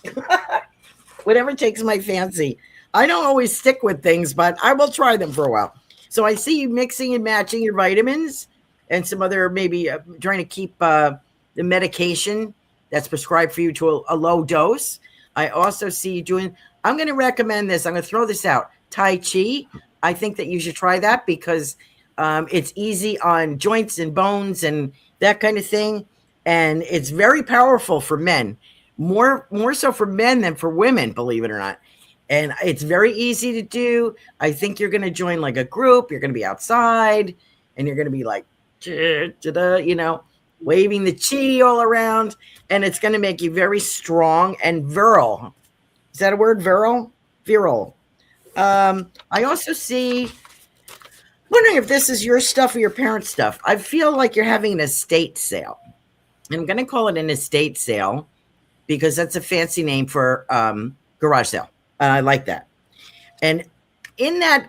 Speaker 2: Whatever takes my fancy. I don't always stick with things, but I will try them for a while. So I see you mixing and matching your vitamins and some other maybe trying to keep the medication that's prescribed for you to a low dose. I also see you doing, I'm going to recommend this. I'm going to throw this out. Tai Chi. I think that you should try that because it's easy on joints and bones and that kind of thing. And it's very powerful for men, more so for men than for women, believe it or not. And it's very easy to do. I think you're going to join like a group. You're going to be outside and you're going to be like, you know, waving the chi all around. And it's going to make you very strong and virile. Is that a word? Virile? Virile. I also see, wondering if this is your stuff or your parents' stuff. I feel like you're having an estate sale. I'm going to call it an estate sale because that's a fancy name for garage sale. I like that. And in that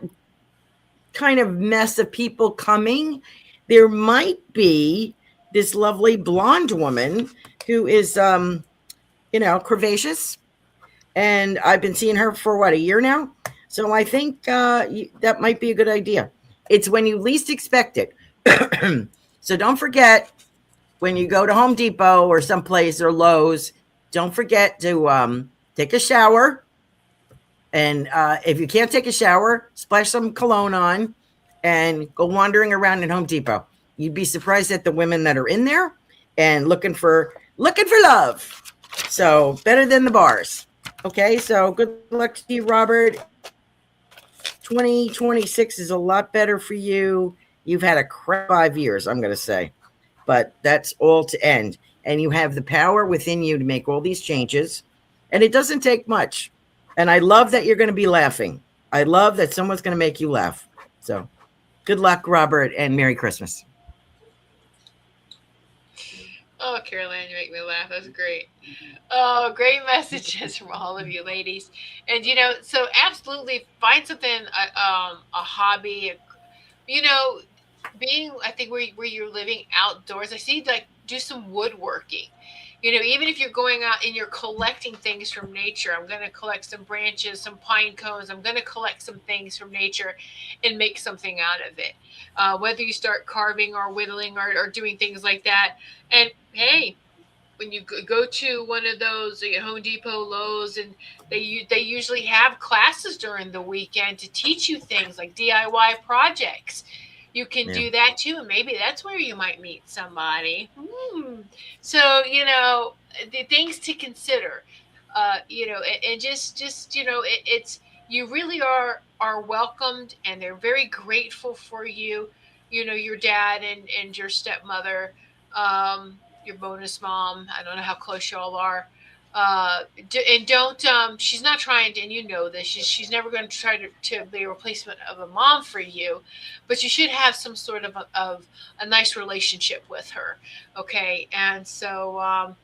Speaker 2: kind of mess of people coming, there might be this lovely blonde woman who is, you know, curvaceous. And I've been seeing her for what, a year now? So I think that might be a good idea. It's when you least expect it. So don't forget, when you go to Home Depot or someplace or Lowe's, don't forget to take a shower. And if you can't take a shower, splash some cologne on and go wandering around in Home Depot. You'd be surprised at the women that are in there and looking for love. So better than the bars. Okay, so good luck to you, Robert. 2026 is a lot better for you. You've had a crap 5 years, I'm going to say. But that's all to end. And you have the power within you to make all these changes. And it doesn't take much. And I love that you're going to be laughing. I love that someone's going to make you laugh. So good luck, Robert, and Merry Christmas.
Speaker 1: Oh, Caroline, you make me laugh. That's great. Oh, great messages from all of you ladies. And, you know, so absolutely find something, a hobby, you know, being, I think where you're living outdoors, I see like do some woodworking. You know, even if you're going out and you're collecting things from nature, I'm going to collect some branches, some pine cones. I'm going to collect some things from nature and make something out of it. Whether you start carving or whittling or doing things like that. And hey, when you go to one of those Home Depot, Lowe's, and they usually have classes during the weekend to teach you things like DIY projects. You can do that too, and maybe that's where you might meet somebody. So you know, the things to consider. You know, and just you know, it's you really are welcomed, and they're very grateful for you. You know, your dad and your stepmother, your bonus mom. I don't know how close y'all are. And don't she's not trying to, and you know this, she's never going to try to be a replacement of a mom for you, but you should have some sort of a nice relationship with her. Okay. And so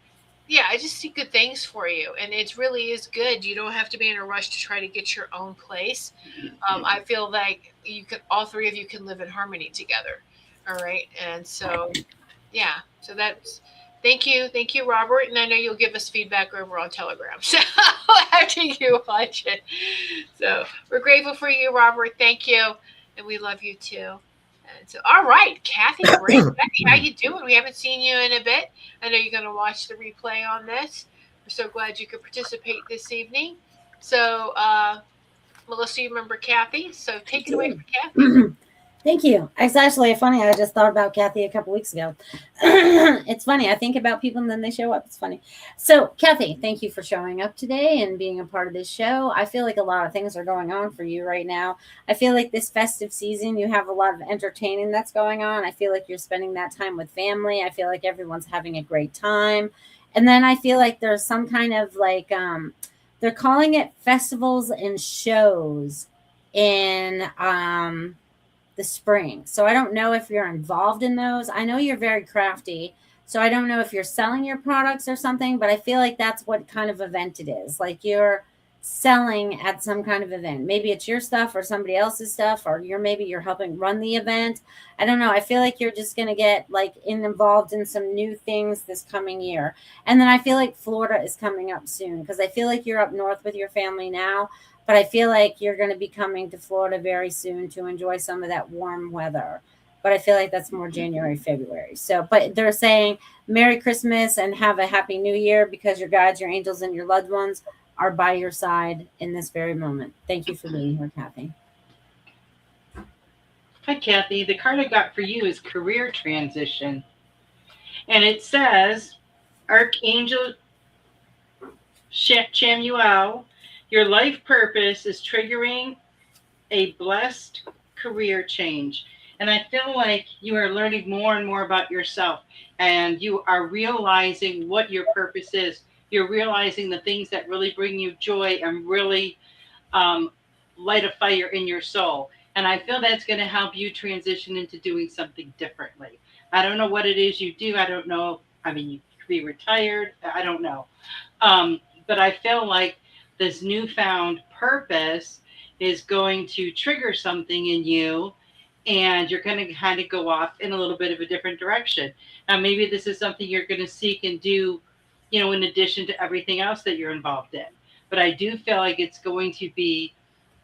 Speaker 1: yeah, I just see good things for you, and it really is good. You don't have to be in a rush to try to get your own place. I feel like you can, all three of you can live in harmony together. All right. And so yeah, so that's, thank you, Robert, and I know you'll give us feedback over on Telegram. So after you watch it, so we're grateful for you, Robert. Thank you, and we love you too. And so, all right, Kathy, great. Kathy, how you doing? We haven't seen you in a bit. I know you're going to watch the replay on this. We're so glad you could participate this evening. So, Melissa, you remember Kathy? So take it away from Kathy.
Speaker 3: Thank you. It's actually funny. I just thought about Kathy a couple weeks ago. It's funny. I think about people and then they show up. It's funny. So, Kathy, thank you for showing up today and being a part of this show. I feel like a lot of things are going on for you right now. I feel like this festive season, you have a lot of entertaining that's going on. I feel like you're spending that time with family. I feel like everyone's having a great time. And then I feel like there's some kind of like, they're calling it festivals and shows in, the spring. So I don't know if you're involved in those. I know you're very crafty. So I don't know if you're selling your products or something, but I feel like that's what kind of event it is. Like you're selling at some kind of event. Maybe it's your stuff or somebody else's stuff, or maybe you're helping run the event. I don't know. I feel like you're just going to get like involved in some new things this coming year. And then I feel like Florida is coming up soon because I feel like you're up north with your family now. But I feel like you're going to be coming to Florida very soon to enjoy some of that warm weather. But I feel like that's more January, February. So, but they're saying Merry Christmas and have a Happy New Year because your guides, your angels, and your loved ones are by your side in this very moment. Thank you for being here, Kathy.
Speaker 4: Hi, Kathy. The card I got for you is career transition. And it says, Archangel Chamuel, your life purpose is triggering a blessed career change. And I feel like you are learning more and more about yourself, and you are realizing what your purpose is. You're realizing the things that really bring you joy and really um, light a fire in your soul. And I feel that's going to help you transition into doing something differently. I don't know what it is you do. I don't know. I mean, you could be retired. I don't know. But I feel like this newfound purpose is going to trigger something in you, and you're going to kind of go off in a little bit of a different direction. Now, maybe this is something you're going to seek and do, in addition to everything else that you're involved in. But I do feel like it's going to be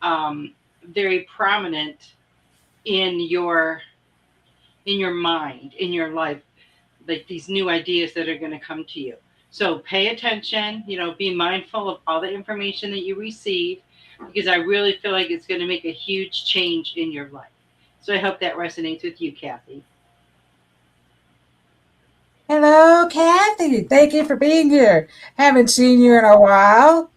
Speaker 4: very prominent in your mind, in your life, like these new ideas that are going to come to you. So pay attention, be mindful of all the information that you receive, because I really feel like it's going to make a huge change in your life. So I hope that resonates with you, Kathy.
Speaker 5: Hello, Kathy. Thank you for being here. Haven't seen you in a while.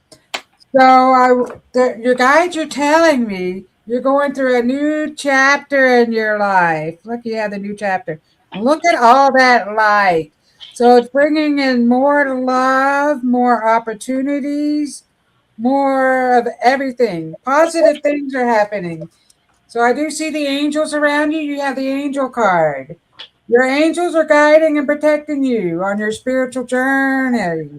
Speaker 5: Your guides are telling me you're going through a new chapter in your life. Look, you have the new chapter. Look at all that light. So it's bringing in more love, more opportunities, more of everything. Positive things are happening. So I do see the angels around you. You have the angel card. Your angels are guiding and protecting you on your spiritual journey.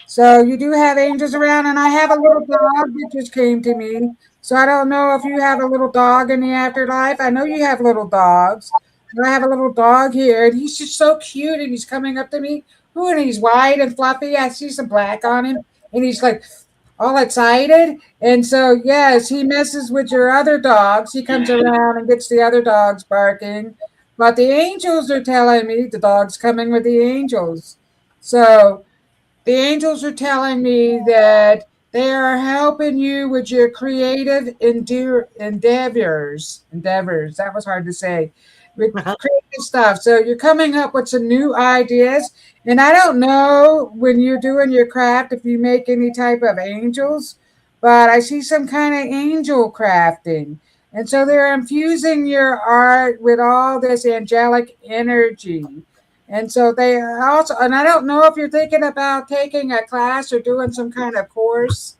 Speaker 5: So you do have angels around, and I have a little dog that just came to me. So I don't know if you have a little dog in the afterlife. I know you have little dogs. But I have a little dog here, and he's just so cute, and he's coming up to me. Ooh, and he's white and fluffy. I see some black on him, and he's like all excited. And so, yes, he messes with your other dogs. He comes around and gets the other dogs barking. But the angels are telling me the dog's coming with the angels. So the angels are telling me that they are helping you with your creative endeavors. Endeavors. That was hard to say. With creative stuff. So you're coming up with some new ideas. And I don't know when you're doing your craft if you make any type of angels, but I see some kind of angel crafting. And so they're infusing your art with all this angelic energy. And so they also, and I don't know if you're thinking about taking a class or doing some kind of course,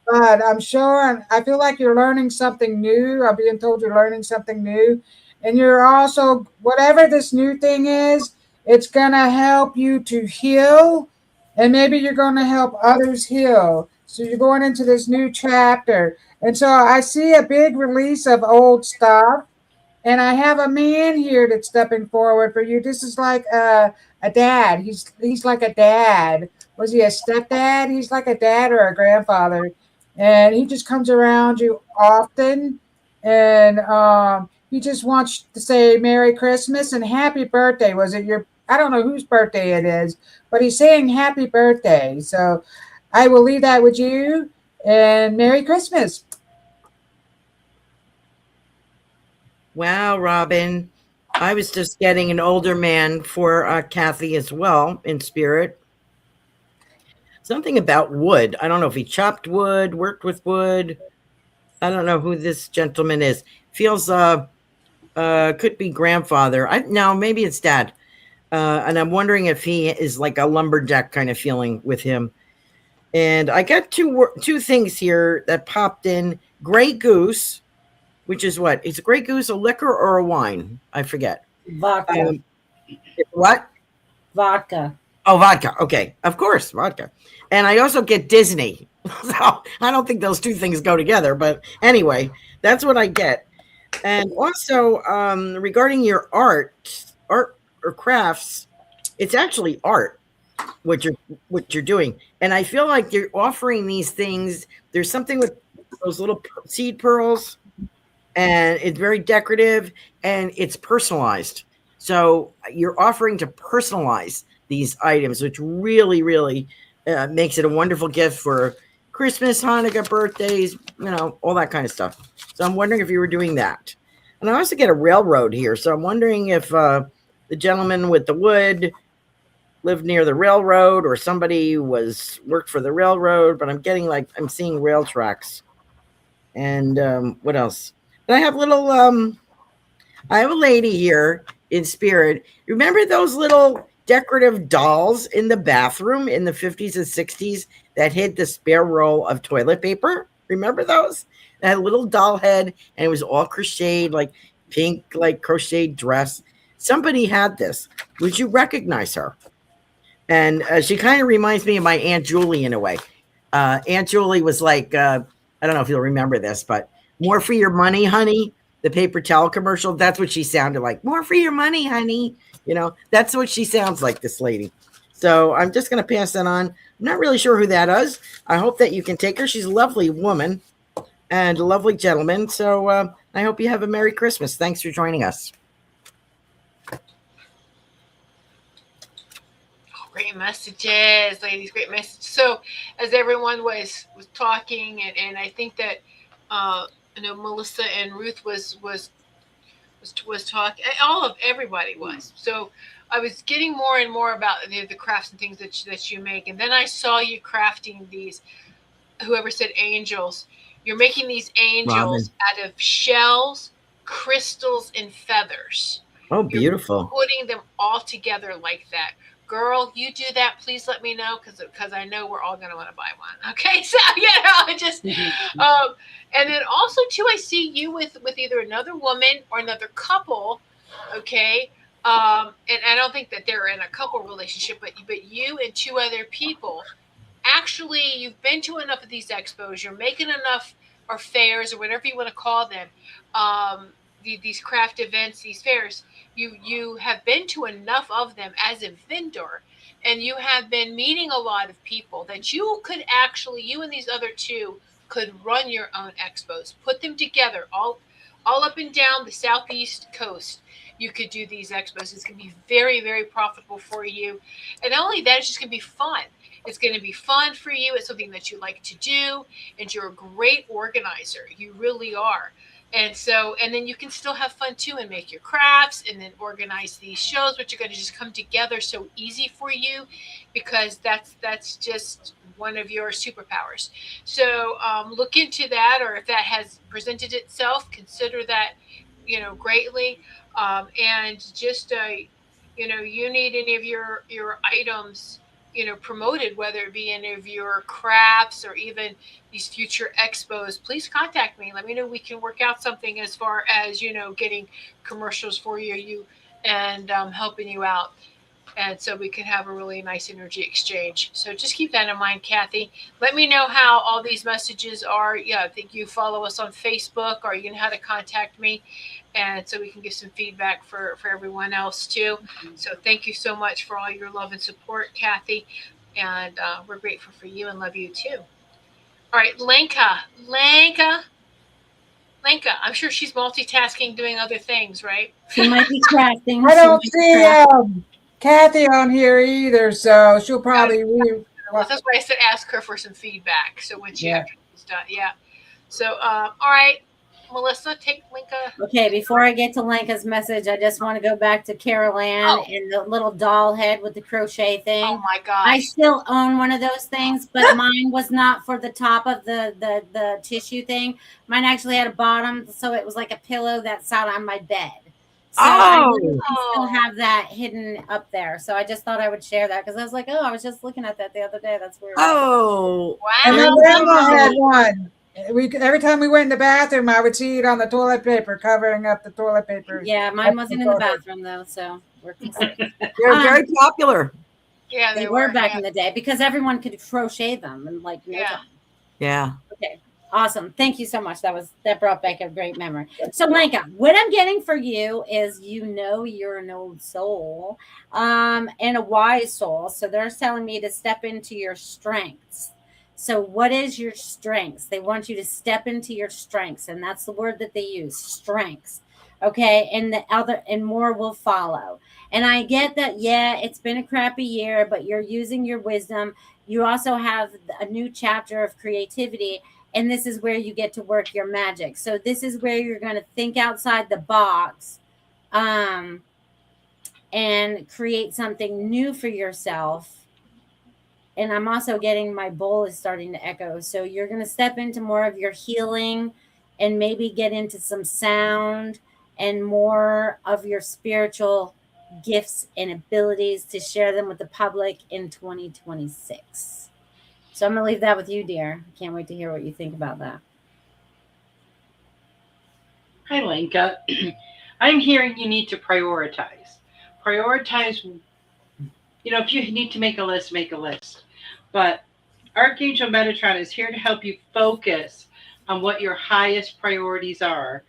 Speaker 5: but I'm sure, and I feel like you're learning something new. I'm being told you're learning something new. And you're also, whatever this new thing is, it's going to help you to heal. And maybe you're going to help others heal. So you're going into this new chapter. And so I see a big release of old stuff. And I have a man here that's stepping forward for you. This is like a dad. He's like a dad. Was he a stepdad? He's like a dad or a grandfather, and he just comes around you often, and he just wants to say Merry Christmas and Happy Birthday. Was it your? I don't know whose birthday it is, but he's saying Happy Birthday. So I will leave that with you, and Merry Christmas.
Speaker 2: Wow, Robin. I was just getting an older man for Kathy as well in spirit. Something about wood. I don't know if he chopped wood, worked with wood. I don't know who this gentleman is. Feels could be grandfather. Now maybe it's dad. And I'm wondering if he is like a lumberjack kind of feeling with him. And I got two things here that popped in. Gray Goose, which is what? Is a Grey Goose a liquor or a wine? I forget.
Speaker 3: Vodka.
Speaker 2: What?
Speaker 3: Vodka.
Speaker 2: Oh, vodka. Okay. Of course, vodka. And I also get Disney. So I don't think those two things go together. But anyway, that's what I get. And also, regarding your art or crafts, it's actually art what you're doing. And I feel like you're offering these things. There's something with those little seed pearls, and it's very decorative and it's personalized. So you're offering to personalize these items, which really, really makes it a wonderful gift for Christmas, Hanukkah, birthdays, all that kind of stuff. So I'm wondering if you were doing that. And I also get a railroad here. So I'm wondering if the gentleman with the wood lived near the railroad or somebody worked for the railroad, but I'm seeing rail tracks. And what else? But I have a lady here in spirit. Remember those little decorative dolls in the bathroom in the 50s and 60s that hid the spare roll of toilet paper? Remember those? That had a little doll head and it was all crocheted, like pink, like crocheted dress. Somebody had this. Would you recognize her? And she kind of reminds me of my Aunt Julie in a way. Aunt Julie was like, I don't know if you'll remember this, but more for your money, honey. The paper towel commercial. That's what she sounded like. More for your money, honey. That's what she sounds like, this lady. So I'm just going to pass that on. I'm not really sure who that is. I hope that you can take her. She's a lovely woman and a lovely gentleman. So I hope you have a Merry Christmas. Thanks for joining us.
Speaker 1: Great messages, ladies. Great message. So, as everyone was talking, and I think that Melissa and Ruth was talking. Everybody was. So, I was getting more and more about the crafts and things that you make, and then I saw you crafting these. Whoever said angels, you're making these angels out of shells, crystals, and feathers.
Speaker 2: Oh, beautiful!
Speaker 1: You're putting them all together like that. Girl, you do that, please let me know, because I know we're all going to want to buy one. Okay, so just and then also too, I see you with either another woman or another couple. Okay, and I don't think that they're in a couple relationship, but you and two other people. Actually, you've been to enough of these expos. You're making enough, or fairs, or whatever you want to call them. These craft events, these fairs. You have been to enough of them as a vendor, and you have been meeting a lot of people that you and these other two could run your own expos, put them together all up and down the southeast coast. You could do these expos. It's going to be very, very profitable for you. And not only that, it's just going to be fun. It's going to be fun for you. It's something that you like to do, and you're a great organizer. You really are. And then you can still have fun too, and make your crafts, and then organize these shows, which are going to just come together so easy for you, because that's just one of your superpowers. So look into that, or if that has presented itself, consider that, greatly. And just you need any of your items promoted, whether it be any of your crafts or even these future expos, please contact me. Let me know, we can work out something as far as getting commercials for you and helping you out, and so we can have a really nice energy exchange. So just keep that in mind, Kathy. Let me know how all these messages are. Yeah, I think you follow us on Facebook, or you know how to contact me, and so we can give some feedback for everyone else too. So thank you so much for all your love and support, Kathy, and we're grateful for you and love you too. All right, Lenka, I'm sure she's multitasking, doing other things, right?
Speaker 3: She might be crafting.
Speaker 5: I don't see Kathy on here either, so she'll probably
Speaker 1: Well, that's why I said ask her for some feedback. So when she after she's done, yeah. So all right, Melissa, take Lenka.
Speaker 3: Okay, before I get to Lenka's message, I just want to go back to Carol Ann and the little doll head with the crochet thing.
Speaker 1: Oh my gosh.
Speaker 3: I still own one of those things, but mine was not for the top of the tissue thing. Mine actually had a bottom, so it was like a pillow that sat on my bed. So I still have that hidden up there. So I just thought I would share that, because I was like, I was just looking at that the other day. That's weird.
Speaker 2: Oh,
Speaker 1: wow.
Speaker 5: And then Grandma had one. Every time we went in the bathroom, I would see it on the toilet paper, covering up the toilet paper.
Speaker 3: Yeah, mine wasn't in the bathroom though, so we're concerned.
Speaker 2: They're very popular.
Speaker 1: Yeah,
Speaker 3: they were back in the day, because everyone could crochet them and no time.
Speaker 2: Yeah.
Speaker 3: Okay. Awesome. Thank you so much. That brought back a great memory. So Lenka, what I'm getting for you is, you're an old soul, and a wise soul. So they're telling me to step into your strengths. So what is your strengths? They want you to step into your strengths, and that's the word that they use, strengths. Okay, and more will follow. And I get that, it's been a crappy year, but you're using your wisdom. You also have a new chapter of creativity, and this is where you get to work your magic. So this is where you're going to think outside the box, um, and create something new for yourself. And I'm also getting my bowl is starting to echo. So you're going to step into more of your healing and maybe get into some sound and more of your spiritual gifts and abilities to share them with the public in 2026. So I'm going to leave that with you, dear. Can't wait to hear what you think about that.
Speaker 4: Hi, Lenka. I'm hearing you need to prioritize. Prioritize, if you need to make a list, make a list. But Archangel Metatron is here to help you focus on what your highest priorities are.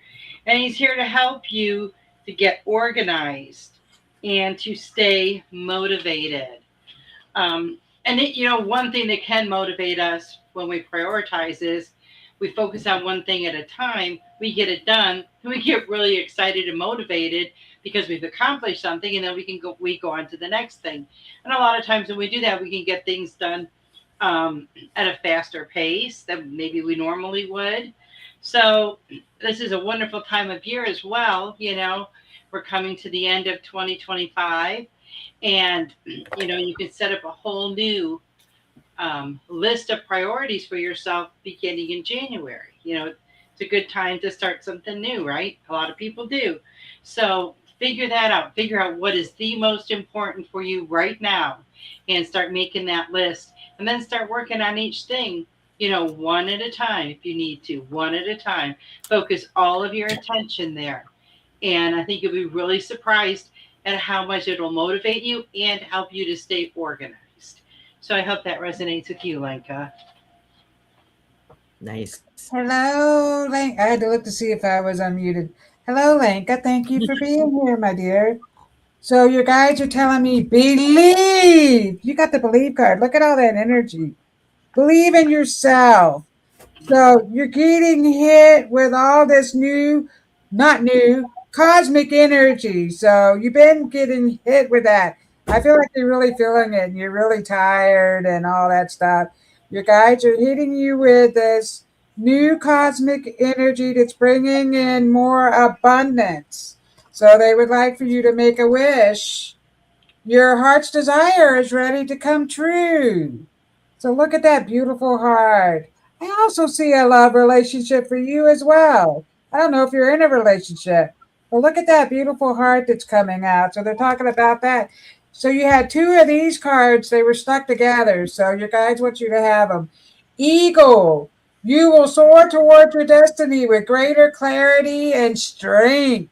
Speaker 4: And he's here to help you to get organized and to stay motivated. One thing that can motivate us when we prioritize is we focus on one thing at a time, we get it done, and we get really excited and motivated because we've accomplished something, and then we go on to the next thing. And a lot of times when we do that, we can get things done at a faster pace than maybe we normally would. So this is a wonderful time of year as well. We're coming to the end of 2025, and you can set up a whole new list of priorities for yourself beginning in January. It's a good time to start something new, right? A lot of people do. So figure that out. Figure out what is the most important for you right now and start making that list. And then start working on each thing, one at a time if you need to, one at a time. Focus all of your attention there. And I think you'll be really surprised at how much it'll motivate you and help you to stay organized. So I hope that resonates with you, Lenka.
Speaker 2: Nice.
Speaker 5: Hello, Lenka. I had to look to see if I was unmuted. Hello, Lenka. Thank you for being here, my dear. So your guides are telling me, believe. You got the believe card. Look at all that energy. Believe in yourself. So you're getting hit with all this not new, cosmic energy. So you've been getting hit with that. I feel like you're really feeling it and you're really tired and all that stuff. Your guides are hitting you with this new cosmic energy that's bringing in more abundance. So they would like for you to make a wish. Your heart's desire is ready to come true. So look at that beautiful heart. I also see a love relationship for you as well. I don't know if you're in a relationship, but look at that beautiful heart that's coming out. So they're talking about that. So you had two of these cards, they were stuck together. So your guides want you to have them. Eagle, you will soar toward your destiny with greater clarity and strength.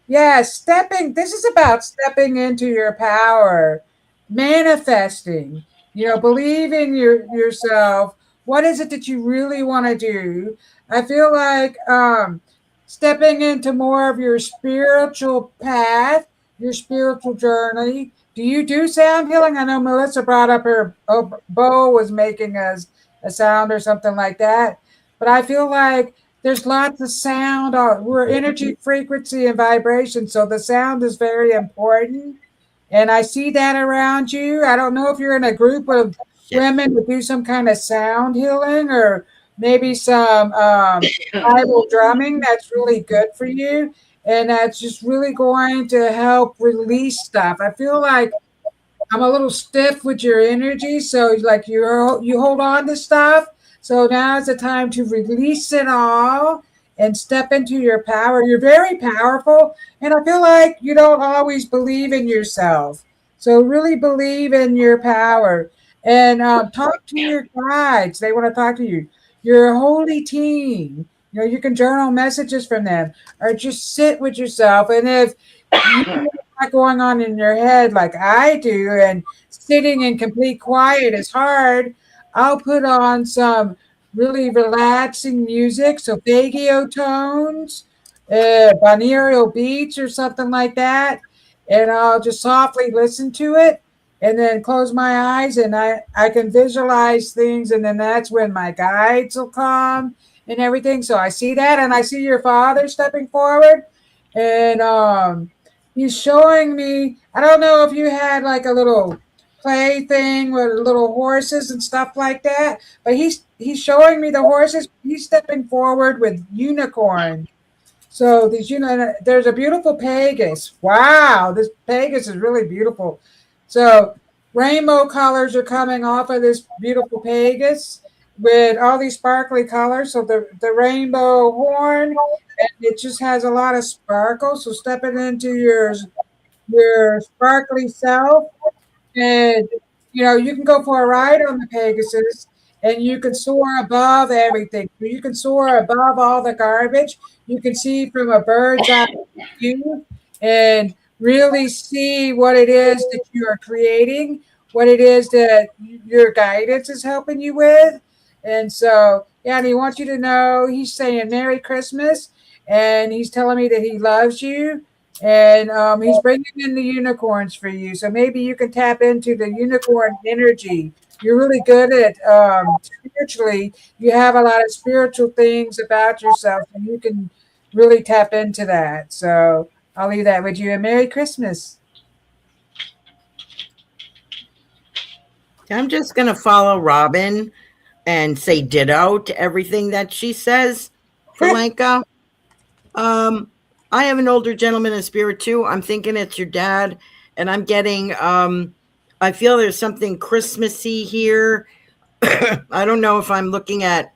Speaker 5: Yeah, this is about stepping into your power, manifesting, believing yourself. What is it that you really want to do? I feel like stepping into more of your spiritual path, your spiritual journey. Do you do sound healing? I know Melissa brought up her bow was making a sound or something like that. But I feel like there's lots of sound. We're energy, frequency, and vibration. So the sound is very important. And I see that around you. I don't know if you're in a group of women who do some kind of sound healing or maybe some tribal drumming. That's really good for you. And that's just really going to help release stuff. I feel like I'm a little stiff with your energy. So like you hold on to stuff. So now is the time to release it all and step into your power. You're very powerful. And I feel like you don't always believe in yourself. So really believe in your power and talk to your guides. They want to talk to you. Your holy team. You can journal messages from them or just sit with yourself. And if you not going on in your head like I do, and sitting in complete quiet is hard, I'll put on some really relaxing music, so Baguio tones, binaural beats or something like that, and I'll just softly listen to it and then close my eyes and I can visualize things, and then that's when my guides will come and everything. So I see that, and I see your father stepping forward, and he's showing me, I don't know if you had like a little play thing with little horses and stuff like that. But he's showing me the horses. He's stepping forward with unicorn. So these, there's a beautiful Pegasus. Wow, this Pegasus is really beautiful. So rainbow colors are coming off of this beautiful Pegasus with all these sparkly colors. So the rainbow horn, and it just has a lot of sparkle. So stepping into your sparkly self, and you can go for a ride on the Pegasus, and you can soar above everything. You can soar above all the garbage. You can see from a bird's eye view and really see what it is that you are creating, what it is that your guidance is helping you with. And so, yeah, and he wants you to know he's saying Merry Christmas, and he's telling me that he loves you, and he's bringing in the unicorns for you. So maybe you can tap into the unicorn energy. You're really good at spiritually. You have a lot of spiritual things about yourself, and you can really tap into that. So I'll leave that with you. And Merry Christmas.
Speaker 2: I'm just going to follow Robin and say ditto to everything that she says for Lenka. I have an older gentleman in spirit too. I'm thinking it's your dad, and I'm getting I feel there's something Christmassy here. I don't know if I'm looking at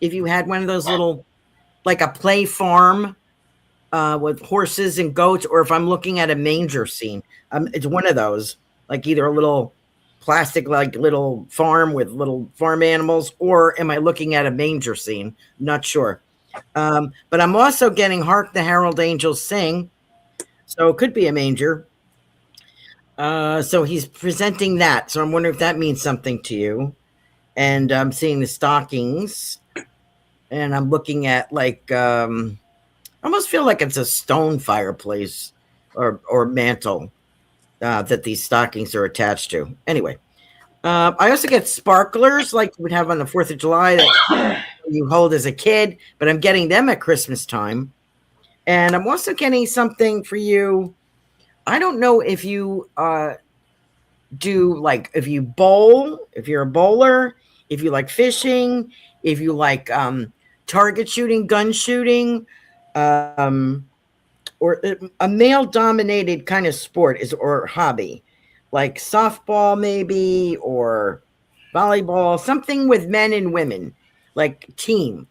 Speaker 2: if you had one of those little, like a play farm with horses and goats, or if I'm looking at a manger scene. It's one of those, like either a little plastic, like little farm with little farm animals, or am I looking at a manger scene? Not sure. But I'm also getting Hark the Herald Angels Sing. So it could be a manger. So he's presenting that. So I'm wondering if that means something to you. And I'm seeing the stockings. And I'm looking at like, I almost feel like it's a stone fireplace or mantle that these stockings are attached to. Anyway, I also get sparklers like you would have on the 4th of July that you hold as a kid, but I'm getting them at Christmas time. And I'm also getting something for you. I don't know if you do, like, if you bowl, if you're a bowler, if you like fishing, if you like target shooting, gun shooting, or a male dominated kind of sport is or hobby, like softball maybe, or volleyball, something with men and women, like team.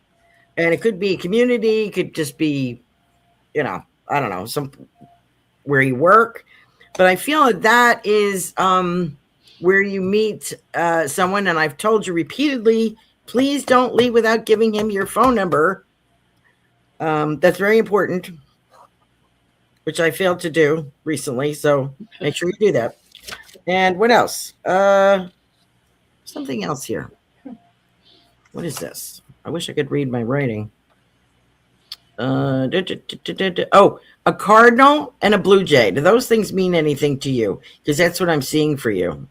Speaker 2: And it could be community, could just be, I don't know, some where you work. But I feel that is where you meet someone. And I've told you repeatedly, please don't leave without giving him your phone number. That's very important, which I failed to do recently. So make sure you do that. And what else? Something else here. What is this? I wish I could read my writing. Oh, a cardinal and a blue jay. Do those things mean anything to you? Because that's what I'm seeing for you.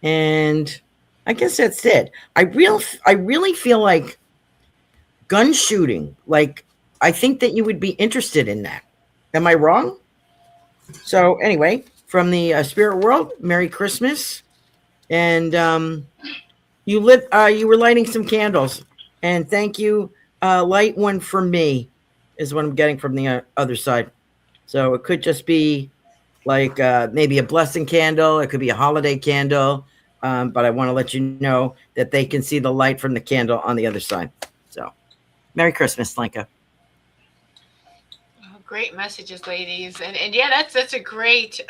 Speaker 2: And I guess that's it. I really feel like gun shooting. Like, I think that you would be interested in that. Am I wrong? So anyway, from the spirit world, Merry Christmas. And you were lighting some candles. And thank you. Light one for me is what I'm getting from the other side. So it could just be like maybe a blessing candle. It could be a holiday candle. But I want to let you know that they can see the light from the candle on the other side. So Merry Christmas, Lenka.
Speaker 1: Oh, great messages, ladies. And yeah, that's a great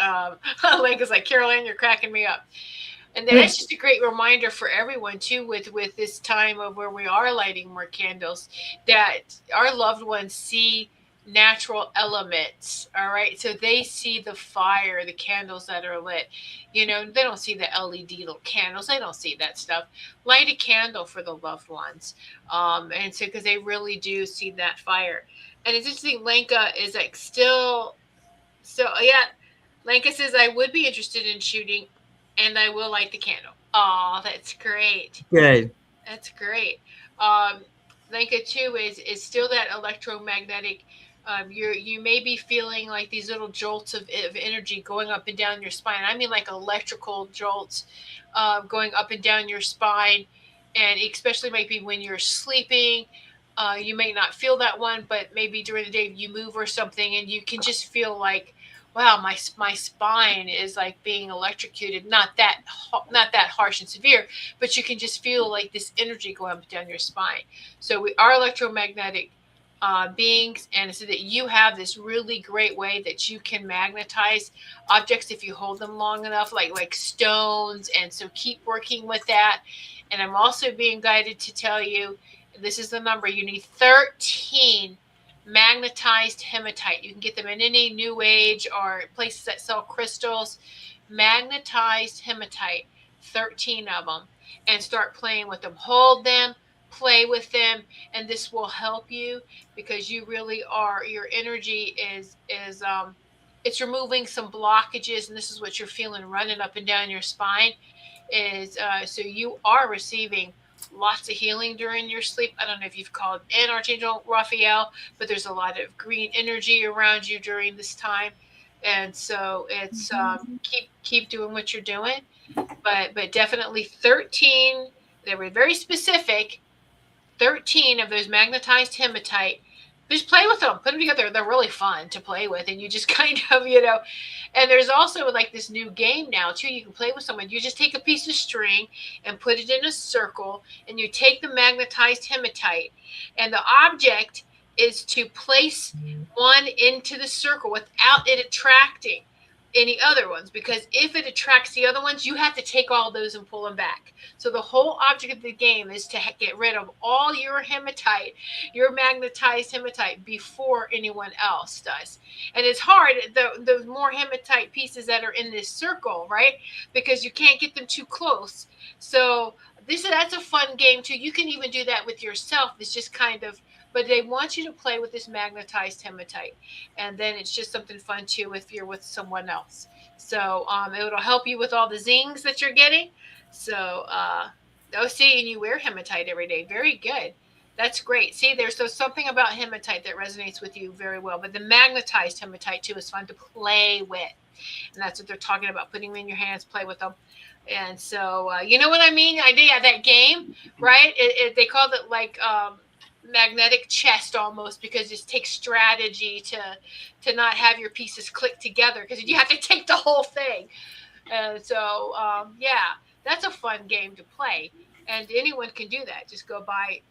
Speaker 1: Lenka's like, Caroline, you're cracking me up. And that's just a great reminder for everyone too, with this time of where we are lighting more candles, that our loved ones see natural elements. All right, so they see the fire, the candles that are lit. They don't see the LED little candles. They don't see that stuff. Light a candle for the loved ones, and so because they really do see that fire. And it's interesting. Lenka is like still, so yeah. Lenka says I would be interested in shooting, and I will light the candle. Oh, that's great.
Speaker 2: Good.
Speaker 1: That's great. Lenka too is still that electromagnetic You may be feeling like these little jolts of energy going up and down your spine. I mean, like electrical jolts going up and down your spine, and especially maybe when you're sleeping. You may not feel that one, but maybe during the day you move or something, and you can just feel like, wow, my spine is like being electrocuted. Not that harsh and severe, but you can just feel like this energy going up and down your spine. So we are electromagnetic beings, and so that you have this really great way that you can magnetize objects if you hold them long enough, like stones. And so keep working with that. And I'm also being guided to tell you, this is the number you need: 13 magnetized hematite. You can get them in any new age or places that sell crystals. Magnetized hematite, 13 of them, and start playing with them. Hold them, play with them, and this will help you, because you really are, your energy is it's removing some blockages, and this is what you're feeling running up and down your spine is so you are receiving lots of healing during your sleep. I don't know if you've called in Archangel Raphael, but there's a lot of green energy around you during this time. And so it's keep doing what you're doing, but definitely 13. They were very specific. 13 of those magnetized hematite. Just play with them, put them together. They're really fun to play with, and you just kind of, and there's also like this new game now too. You can play with someone. You just take a piece of string and put it in a circle, and you take the magnetized hematite, and the object is to place one into the circle without it attracting any other ones, because if it attracts the other ones, you have to take all those and pull them back. So the whole object of the game is to get rid of all your hematite, your magnetized hematite, before anyone else does. And it's hard, the more hematite pieces that are in this circle, right? Because you can't get them too close. So that's a fun game too. You can even do that with yourself. It's just kind of, but they want you to play with this magnetized hematite, and then it's just something fun too if you're with someone else. So it'll help you with all the zings that you're getting. So see, and you wear hematite every day. Very good. That's great. See, there's something about hematite that resonates with you very well. But the magnetized hematite too is fun to play with, and that's what they're talking about: putting them in your hands, play with them. And so you know what I mean? Yeah, that game, right? They called it like magnetic chess almost, because it takes strategy to not have your pieces click together, because you have to take the whole thing. And so yeah, that's a fun game to play, and anyone can do that. Just go buy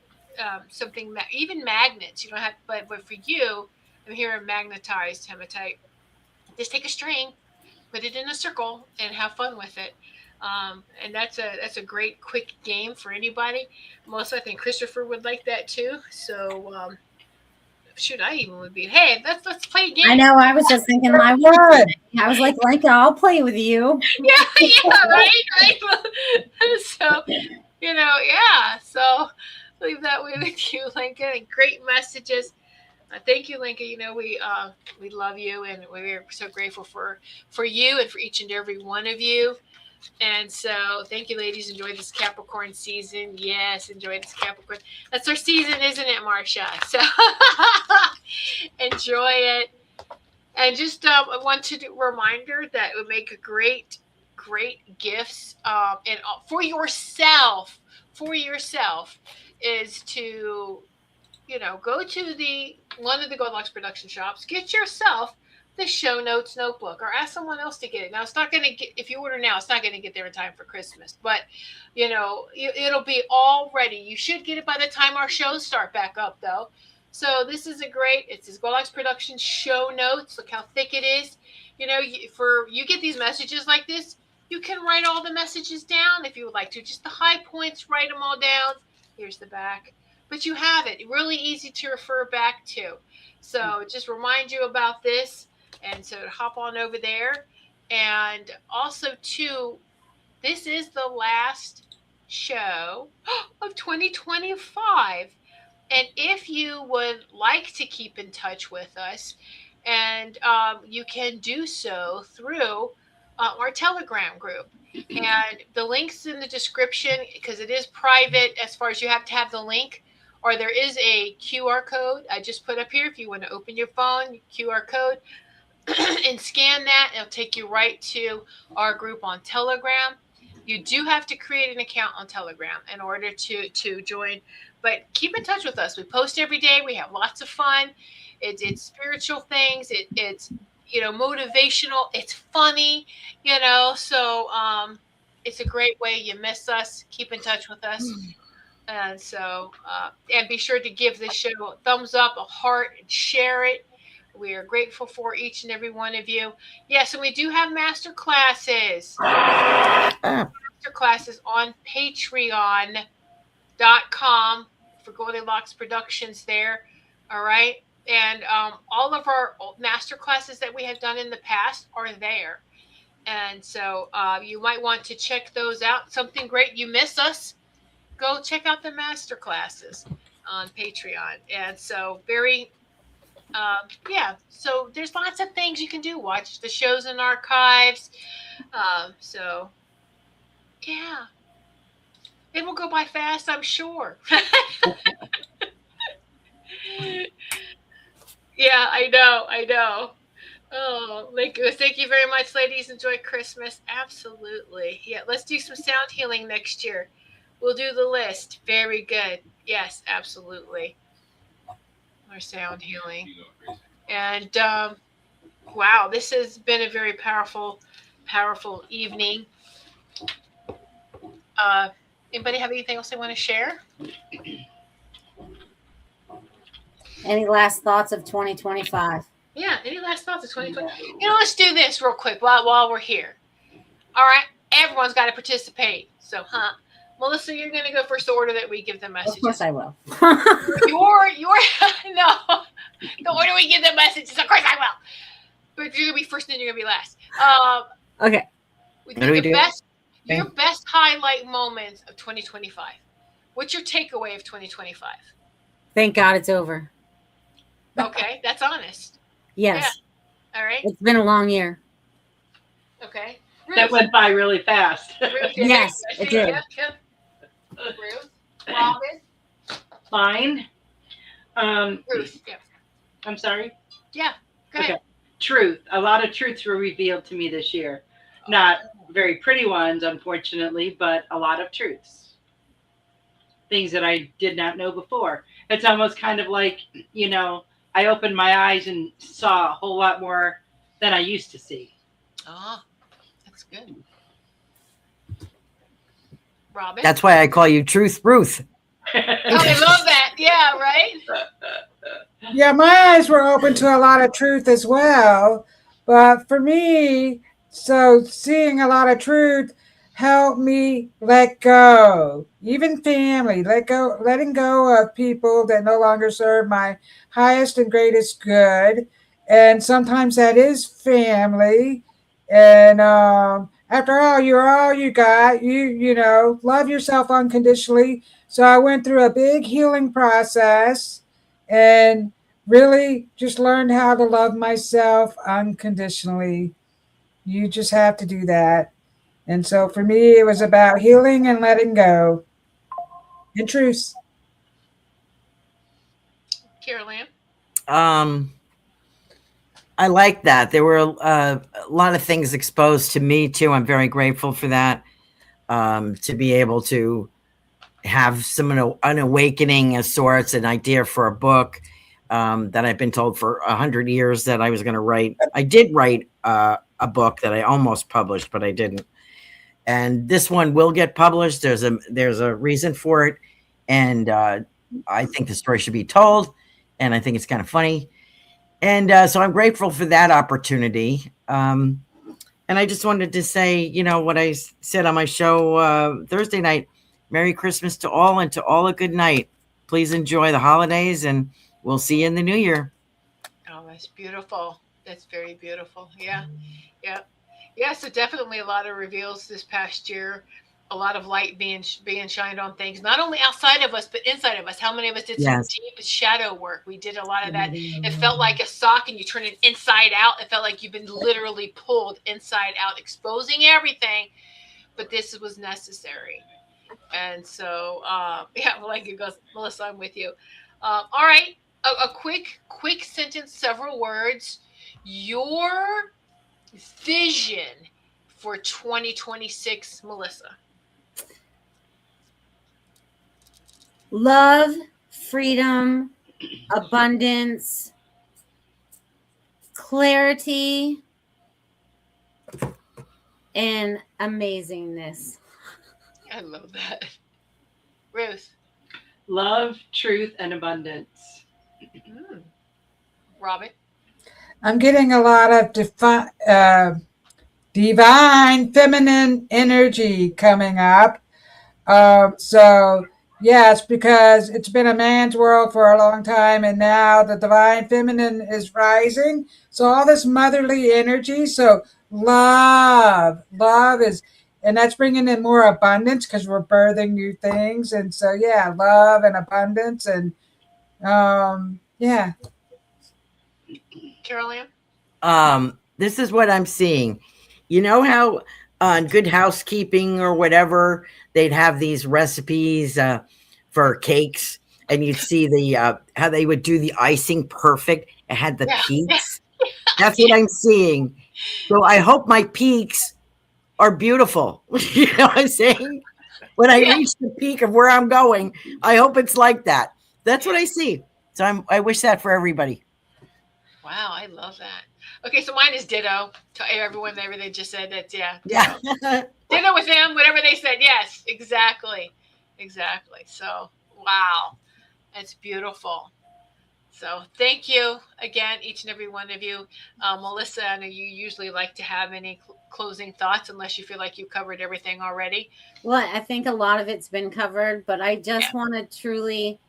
Speaker 1: something, even magnets. You don't have, but for you, I'm hearing magnetized hematite. Just take a string, put it in a circle, and have fun with it. And that's a great quick game for anybody. Most, I think Christopher would like that too. So shoot, I even would be. Hey, let's play a game.
Speaker 3: I know. I was just thinking my word. I was like, Lenka, I'll play with you.
Speaker 1: Yeah, right. So yeah. So leave that with you, Lincoln. And great messages. Thank you, Lincoln. We love you, and we're so grateful for you and for each and every one of you. And so, thank you, ladies. Enjoy this Capricorn season. Yes, enjoy this Capricorn. That's our season, isn't it, Marcia? So, enjoy it. And just I want to do a reminder that it would make a great gifts and for yourself. For yourself is to go to one of the Goldylocks production shops, get yourself the show notes notebook, or ask someone else to get it. Now, it's not going to get, if you order now, it's not going to get there in time for Christmas, but it'll be all ready. You should get it by the time our shows start back up, though. So this is it's this Goldylocks production show notes. Look how thick it is. You get these messages like this, you can write all the messages down if you would like to. Just the high points, write them all down. Here's the back. But you have it. Really easy to refer back to. So just remind you about this. And so hop on over there. And also, too, this is the last show of 2025. And if you would like to keep in touch with us, and you can do so through our Telegram group. And the link's in the description, because it is private as far as you have to have the link or there is a QR code I just put up here. If you want to open your phone, QR code, and scan that, it'll take you right to our group on Telegram. You do have to create an account on Telegram in order to join, but keep in touch with us. We post every day. We have lots of fun. It's spiritual things. It's motivational. It's funny. So it's a great way. You miss us, keep in touch with us. And so, and be sure to give this show a thumbs up, a heart, and share it. We are grateful for each and every one of you. Yes, and we do have master classes. Master classes on Patreon.com for Goldylocks Productions there. All right. And all of our master classes that we have done in the past are there. And so you might want to check those out. Something great. You miss us, go check out the master classes on Patreon. And so so there's lots of things you can do. Watch the shows in archives. So yeah, it will go by fast, I'm sure. Yeah, I know. Oh, thank you very much, ladies. Enjoy Christmas. Absolutely. Yeah, let's do some sound healing next year. We'll do the list. Very good. Yes, absolutely. Our sound healing. And wow, this has been a very powerful evening. Anybody have anything else they want to share?
Speaker 3: Any last thoughts of 2025?
Speaker 1: Yeah, any last thoughts of 2020? Let's do this real quick while we're here. All right, everyone's got to participate. So, Melissa, you're going to go first, the order that we give the messages.
Speaker 3: Of course I will.
Speaker 1: Your no, the order we give the messages. Of course I will. But you're going to be first, and then you're going to be last.
Speaker 3: Okay.
Speaker 1: Your best highlight moments of 2025. What's your takeaway of 2025?
Speaker 3: Thank God it's over.
Speaker 1: Okay, that's honest.
Speaker 3: Yes.
Speaker 1: Yeah. All right.
Speaker 3: It's been a long year.
Speaker 1: Okay.
Speaker 4: That went by really fast.
Speaker 1: Ruth,
Speaker 3: Yes, it did.
Speaker 1: Yep. Ruth, Robin.
Speaker 4: Fine.
Speaker 1: Ruth, yeah.
Speaker 4: I'm sorry?
Speaker 1: Yeah, go ahead.
Speaker 4: Okay. Truth. A lot of truths were revealed to me this year. Not very pretty ones, unfortunately, but a lot of truths. Things that I did not know before. It's almost kind of like, I opened my eyes and saw a whole lot more than I used to see.
Speaker 1: Oh, that's good. Robin?
Speaker 2: That's why I call you Truth Ruth.
Speaker 1: Oh, I love that. Yeah, right?
Speaker 5: Yeah, my eyes were open to a lot of truth as well. But for me, so seeing a lot of truth helped me let go. Even family, letting go of people that no longer serve my highest and greatest good. And sometimes that is family. And after all, you're all you got. You love yourself unconditionally. So I went through a big healing process and really just learned how to love myself unconditionally. You just have to do that. And so for me, it was about healing and letting go. And truce.
Speaker 1: Carol Ann?
Speaker 2: I like that. There were a lot of things exposed to me too. I'm very grateful for that. To be able to have an awakening of sorts, an idea for a book that I've been told for 100 years that I was going to write. I did write a book that I almost published, but I didn't. And this one will get published. There's a reason for it, and I think the story should be told, and I think it's kind of funny. And so I'm grateful for that opportunity. And I just wanted to say, what I said on my show Thursday night, Merry Christmas to all, and to all a good night. Please enjoy the holidays, and we'll see you in the new year.
Speaker 1: Oh, that's beautiful. That's very beautiful. Yeah. So definitely a lot of reveals this past year. A lot of light being shined on things, not only outside of us, but inside of us. How many of us did some deep shadow work? We did a lot of that. It felt like a sock and you turn it inside out. It felt like you've been literally pulled inside out, exposing everything. But this was necessary. And so, yeah, like it goes, Melissa, I'm with you. All right, a quick sentence, several words. Your vision for 2026, Melissa.
Speaker 3: Love, freedom, abundance, clarity, and amazingness.
Speaker 1: I love that. Ruth.
Speaker 4: Love, truth, and abundance.
Speaker 1: Mm. Robin.
Speaker 5: I'm getting a lot of divine feminine energy coming up. So yes, because it's been a man's world for a long time, and now the divine feminine is rising. So all this motherly energy. So love is, and that's bringing in more abundance because we're birthing new things. And so yeah, love and abundance, and yeah.
Speaker 1: Carol Ann.
Speaker 2: This is what I'm seeing. You know how on Good Housekeeping or whatever, they'd have these recipes for cakes, and you'd see the how they would do the icing perfect. It had the
Speaker 1: Yeah.
Speaker 2: peaks. That's what I'm seeing. So I hope my peaks are beautiful. You know what I'm saying? When I
Speaker 1: Yeah.
Speaker 2: reach the peak of where I'm going, I hope it's like that. That's what I see. So I wish that for everybody.
Speaker 1: Wow, I love that. Okay, so mine is ditto to everyone. Everything just said. That's yeah.
Speaker 2: Yeah.
Speaker 1: Ditto with them. Whatever they said. Yes, exactly, exactly. So wow, that's beautiful. So thank you again, each and every one of you. Melissa, I know you usually like to have any closing thoughts, unless you feel like you covered everything already.
Speaker 3: Well, I think a lot of it's been covered, but I just
Speaker 1: Yeah.
Speaker 3: want to truly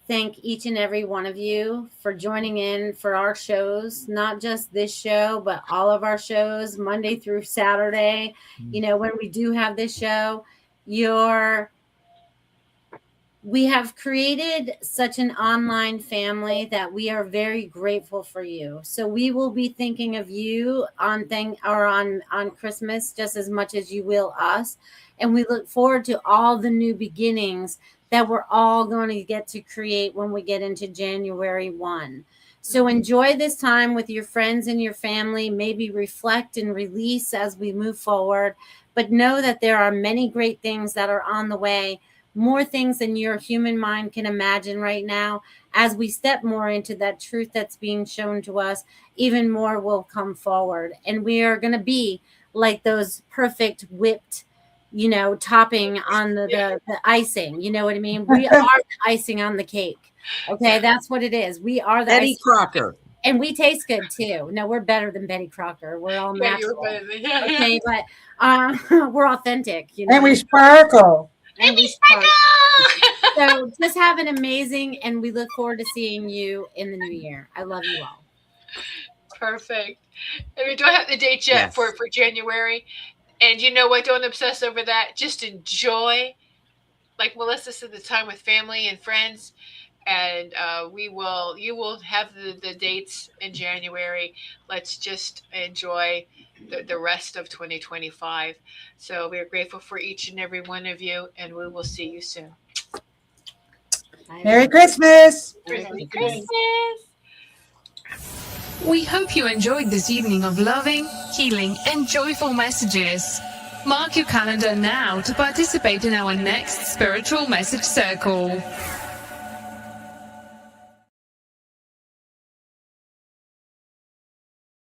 Speaker 3: thank each and every one of you for joining in for our shows, not just this show, but all of our shows, Monday through Saturday. You know, when we do have this show, we have created such an online family that we are very grateful for you. So we will be thinking of you on Christmas just as much as you will us. And we look forward to all the new beginnings that we're all going to get to create when we get into January 1. So enjoy this time with your friends and your family, maybe reflect and release as we move forward, but know that there are many great things that are on the way, more things than your human mind can imagine right now. As we step more into that truth that's being shown to us, even more will come forward. And we are going to be like those perfect whipped, topping on the icing. You know what I mean? We are the icing on the cake. Okay, that's what it is. We are the
Speaker 2: Betty
Speaker 3: icing.
Speaker 2: Crocker.
Speaker 3: And we taste good too. No, we're better than Betty Crocker. We're all
Speaker 1: Yeah, you were
Speaker 3: natural.
Speaker 1: better than yeah.
Speaker 3: Okay, but we're authentic.
Speaker 5: And we sparkle.
Speaker 3: And we sparkle. So just have an amazing, and we look forward to seeing you in the new year. I love you all.
Speaker 1: Perfect. And we don't have the date yet
Speaker 2: Yes.
Speaker 1: for January. And you know what? Don't obsess over that. Just enjoy, like Melissa said, the time with family and friends. And you will have the dates in January. Let's just enjoy the rest of 2025. So we are grateful for each and every one of you, and we will see you soon.
Speaker 5: Merry Christmas.
Speaker 1: Merry Christmas.
Speaker 6: We hope you enjoyed this evening of loving, healing, and joyful messages. Mark your calendar now to participate in our next Spiritual Message Circle.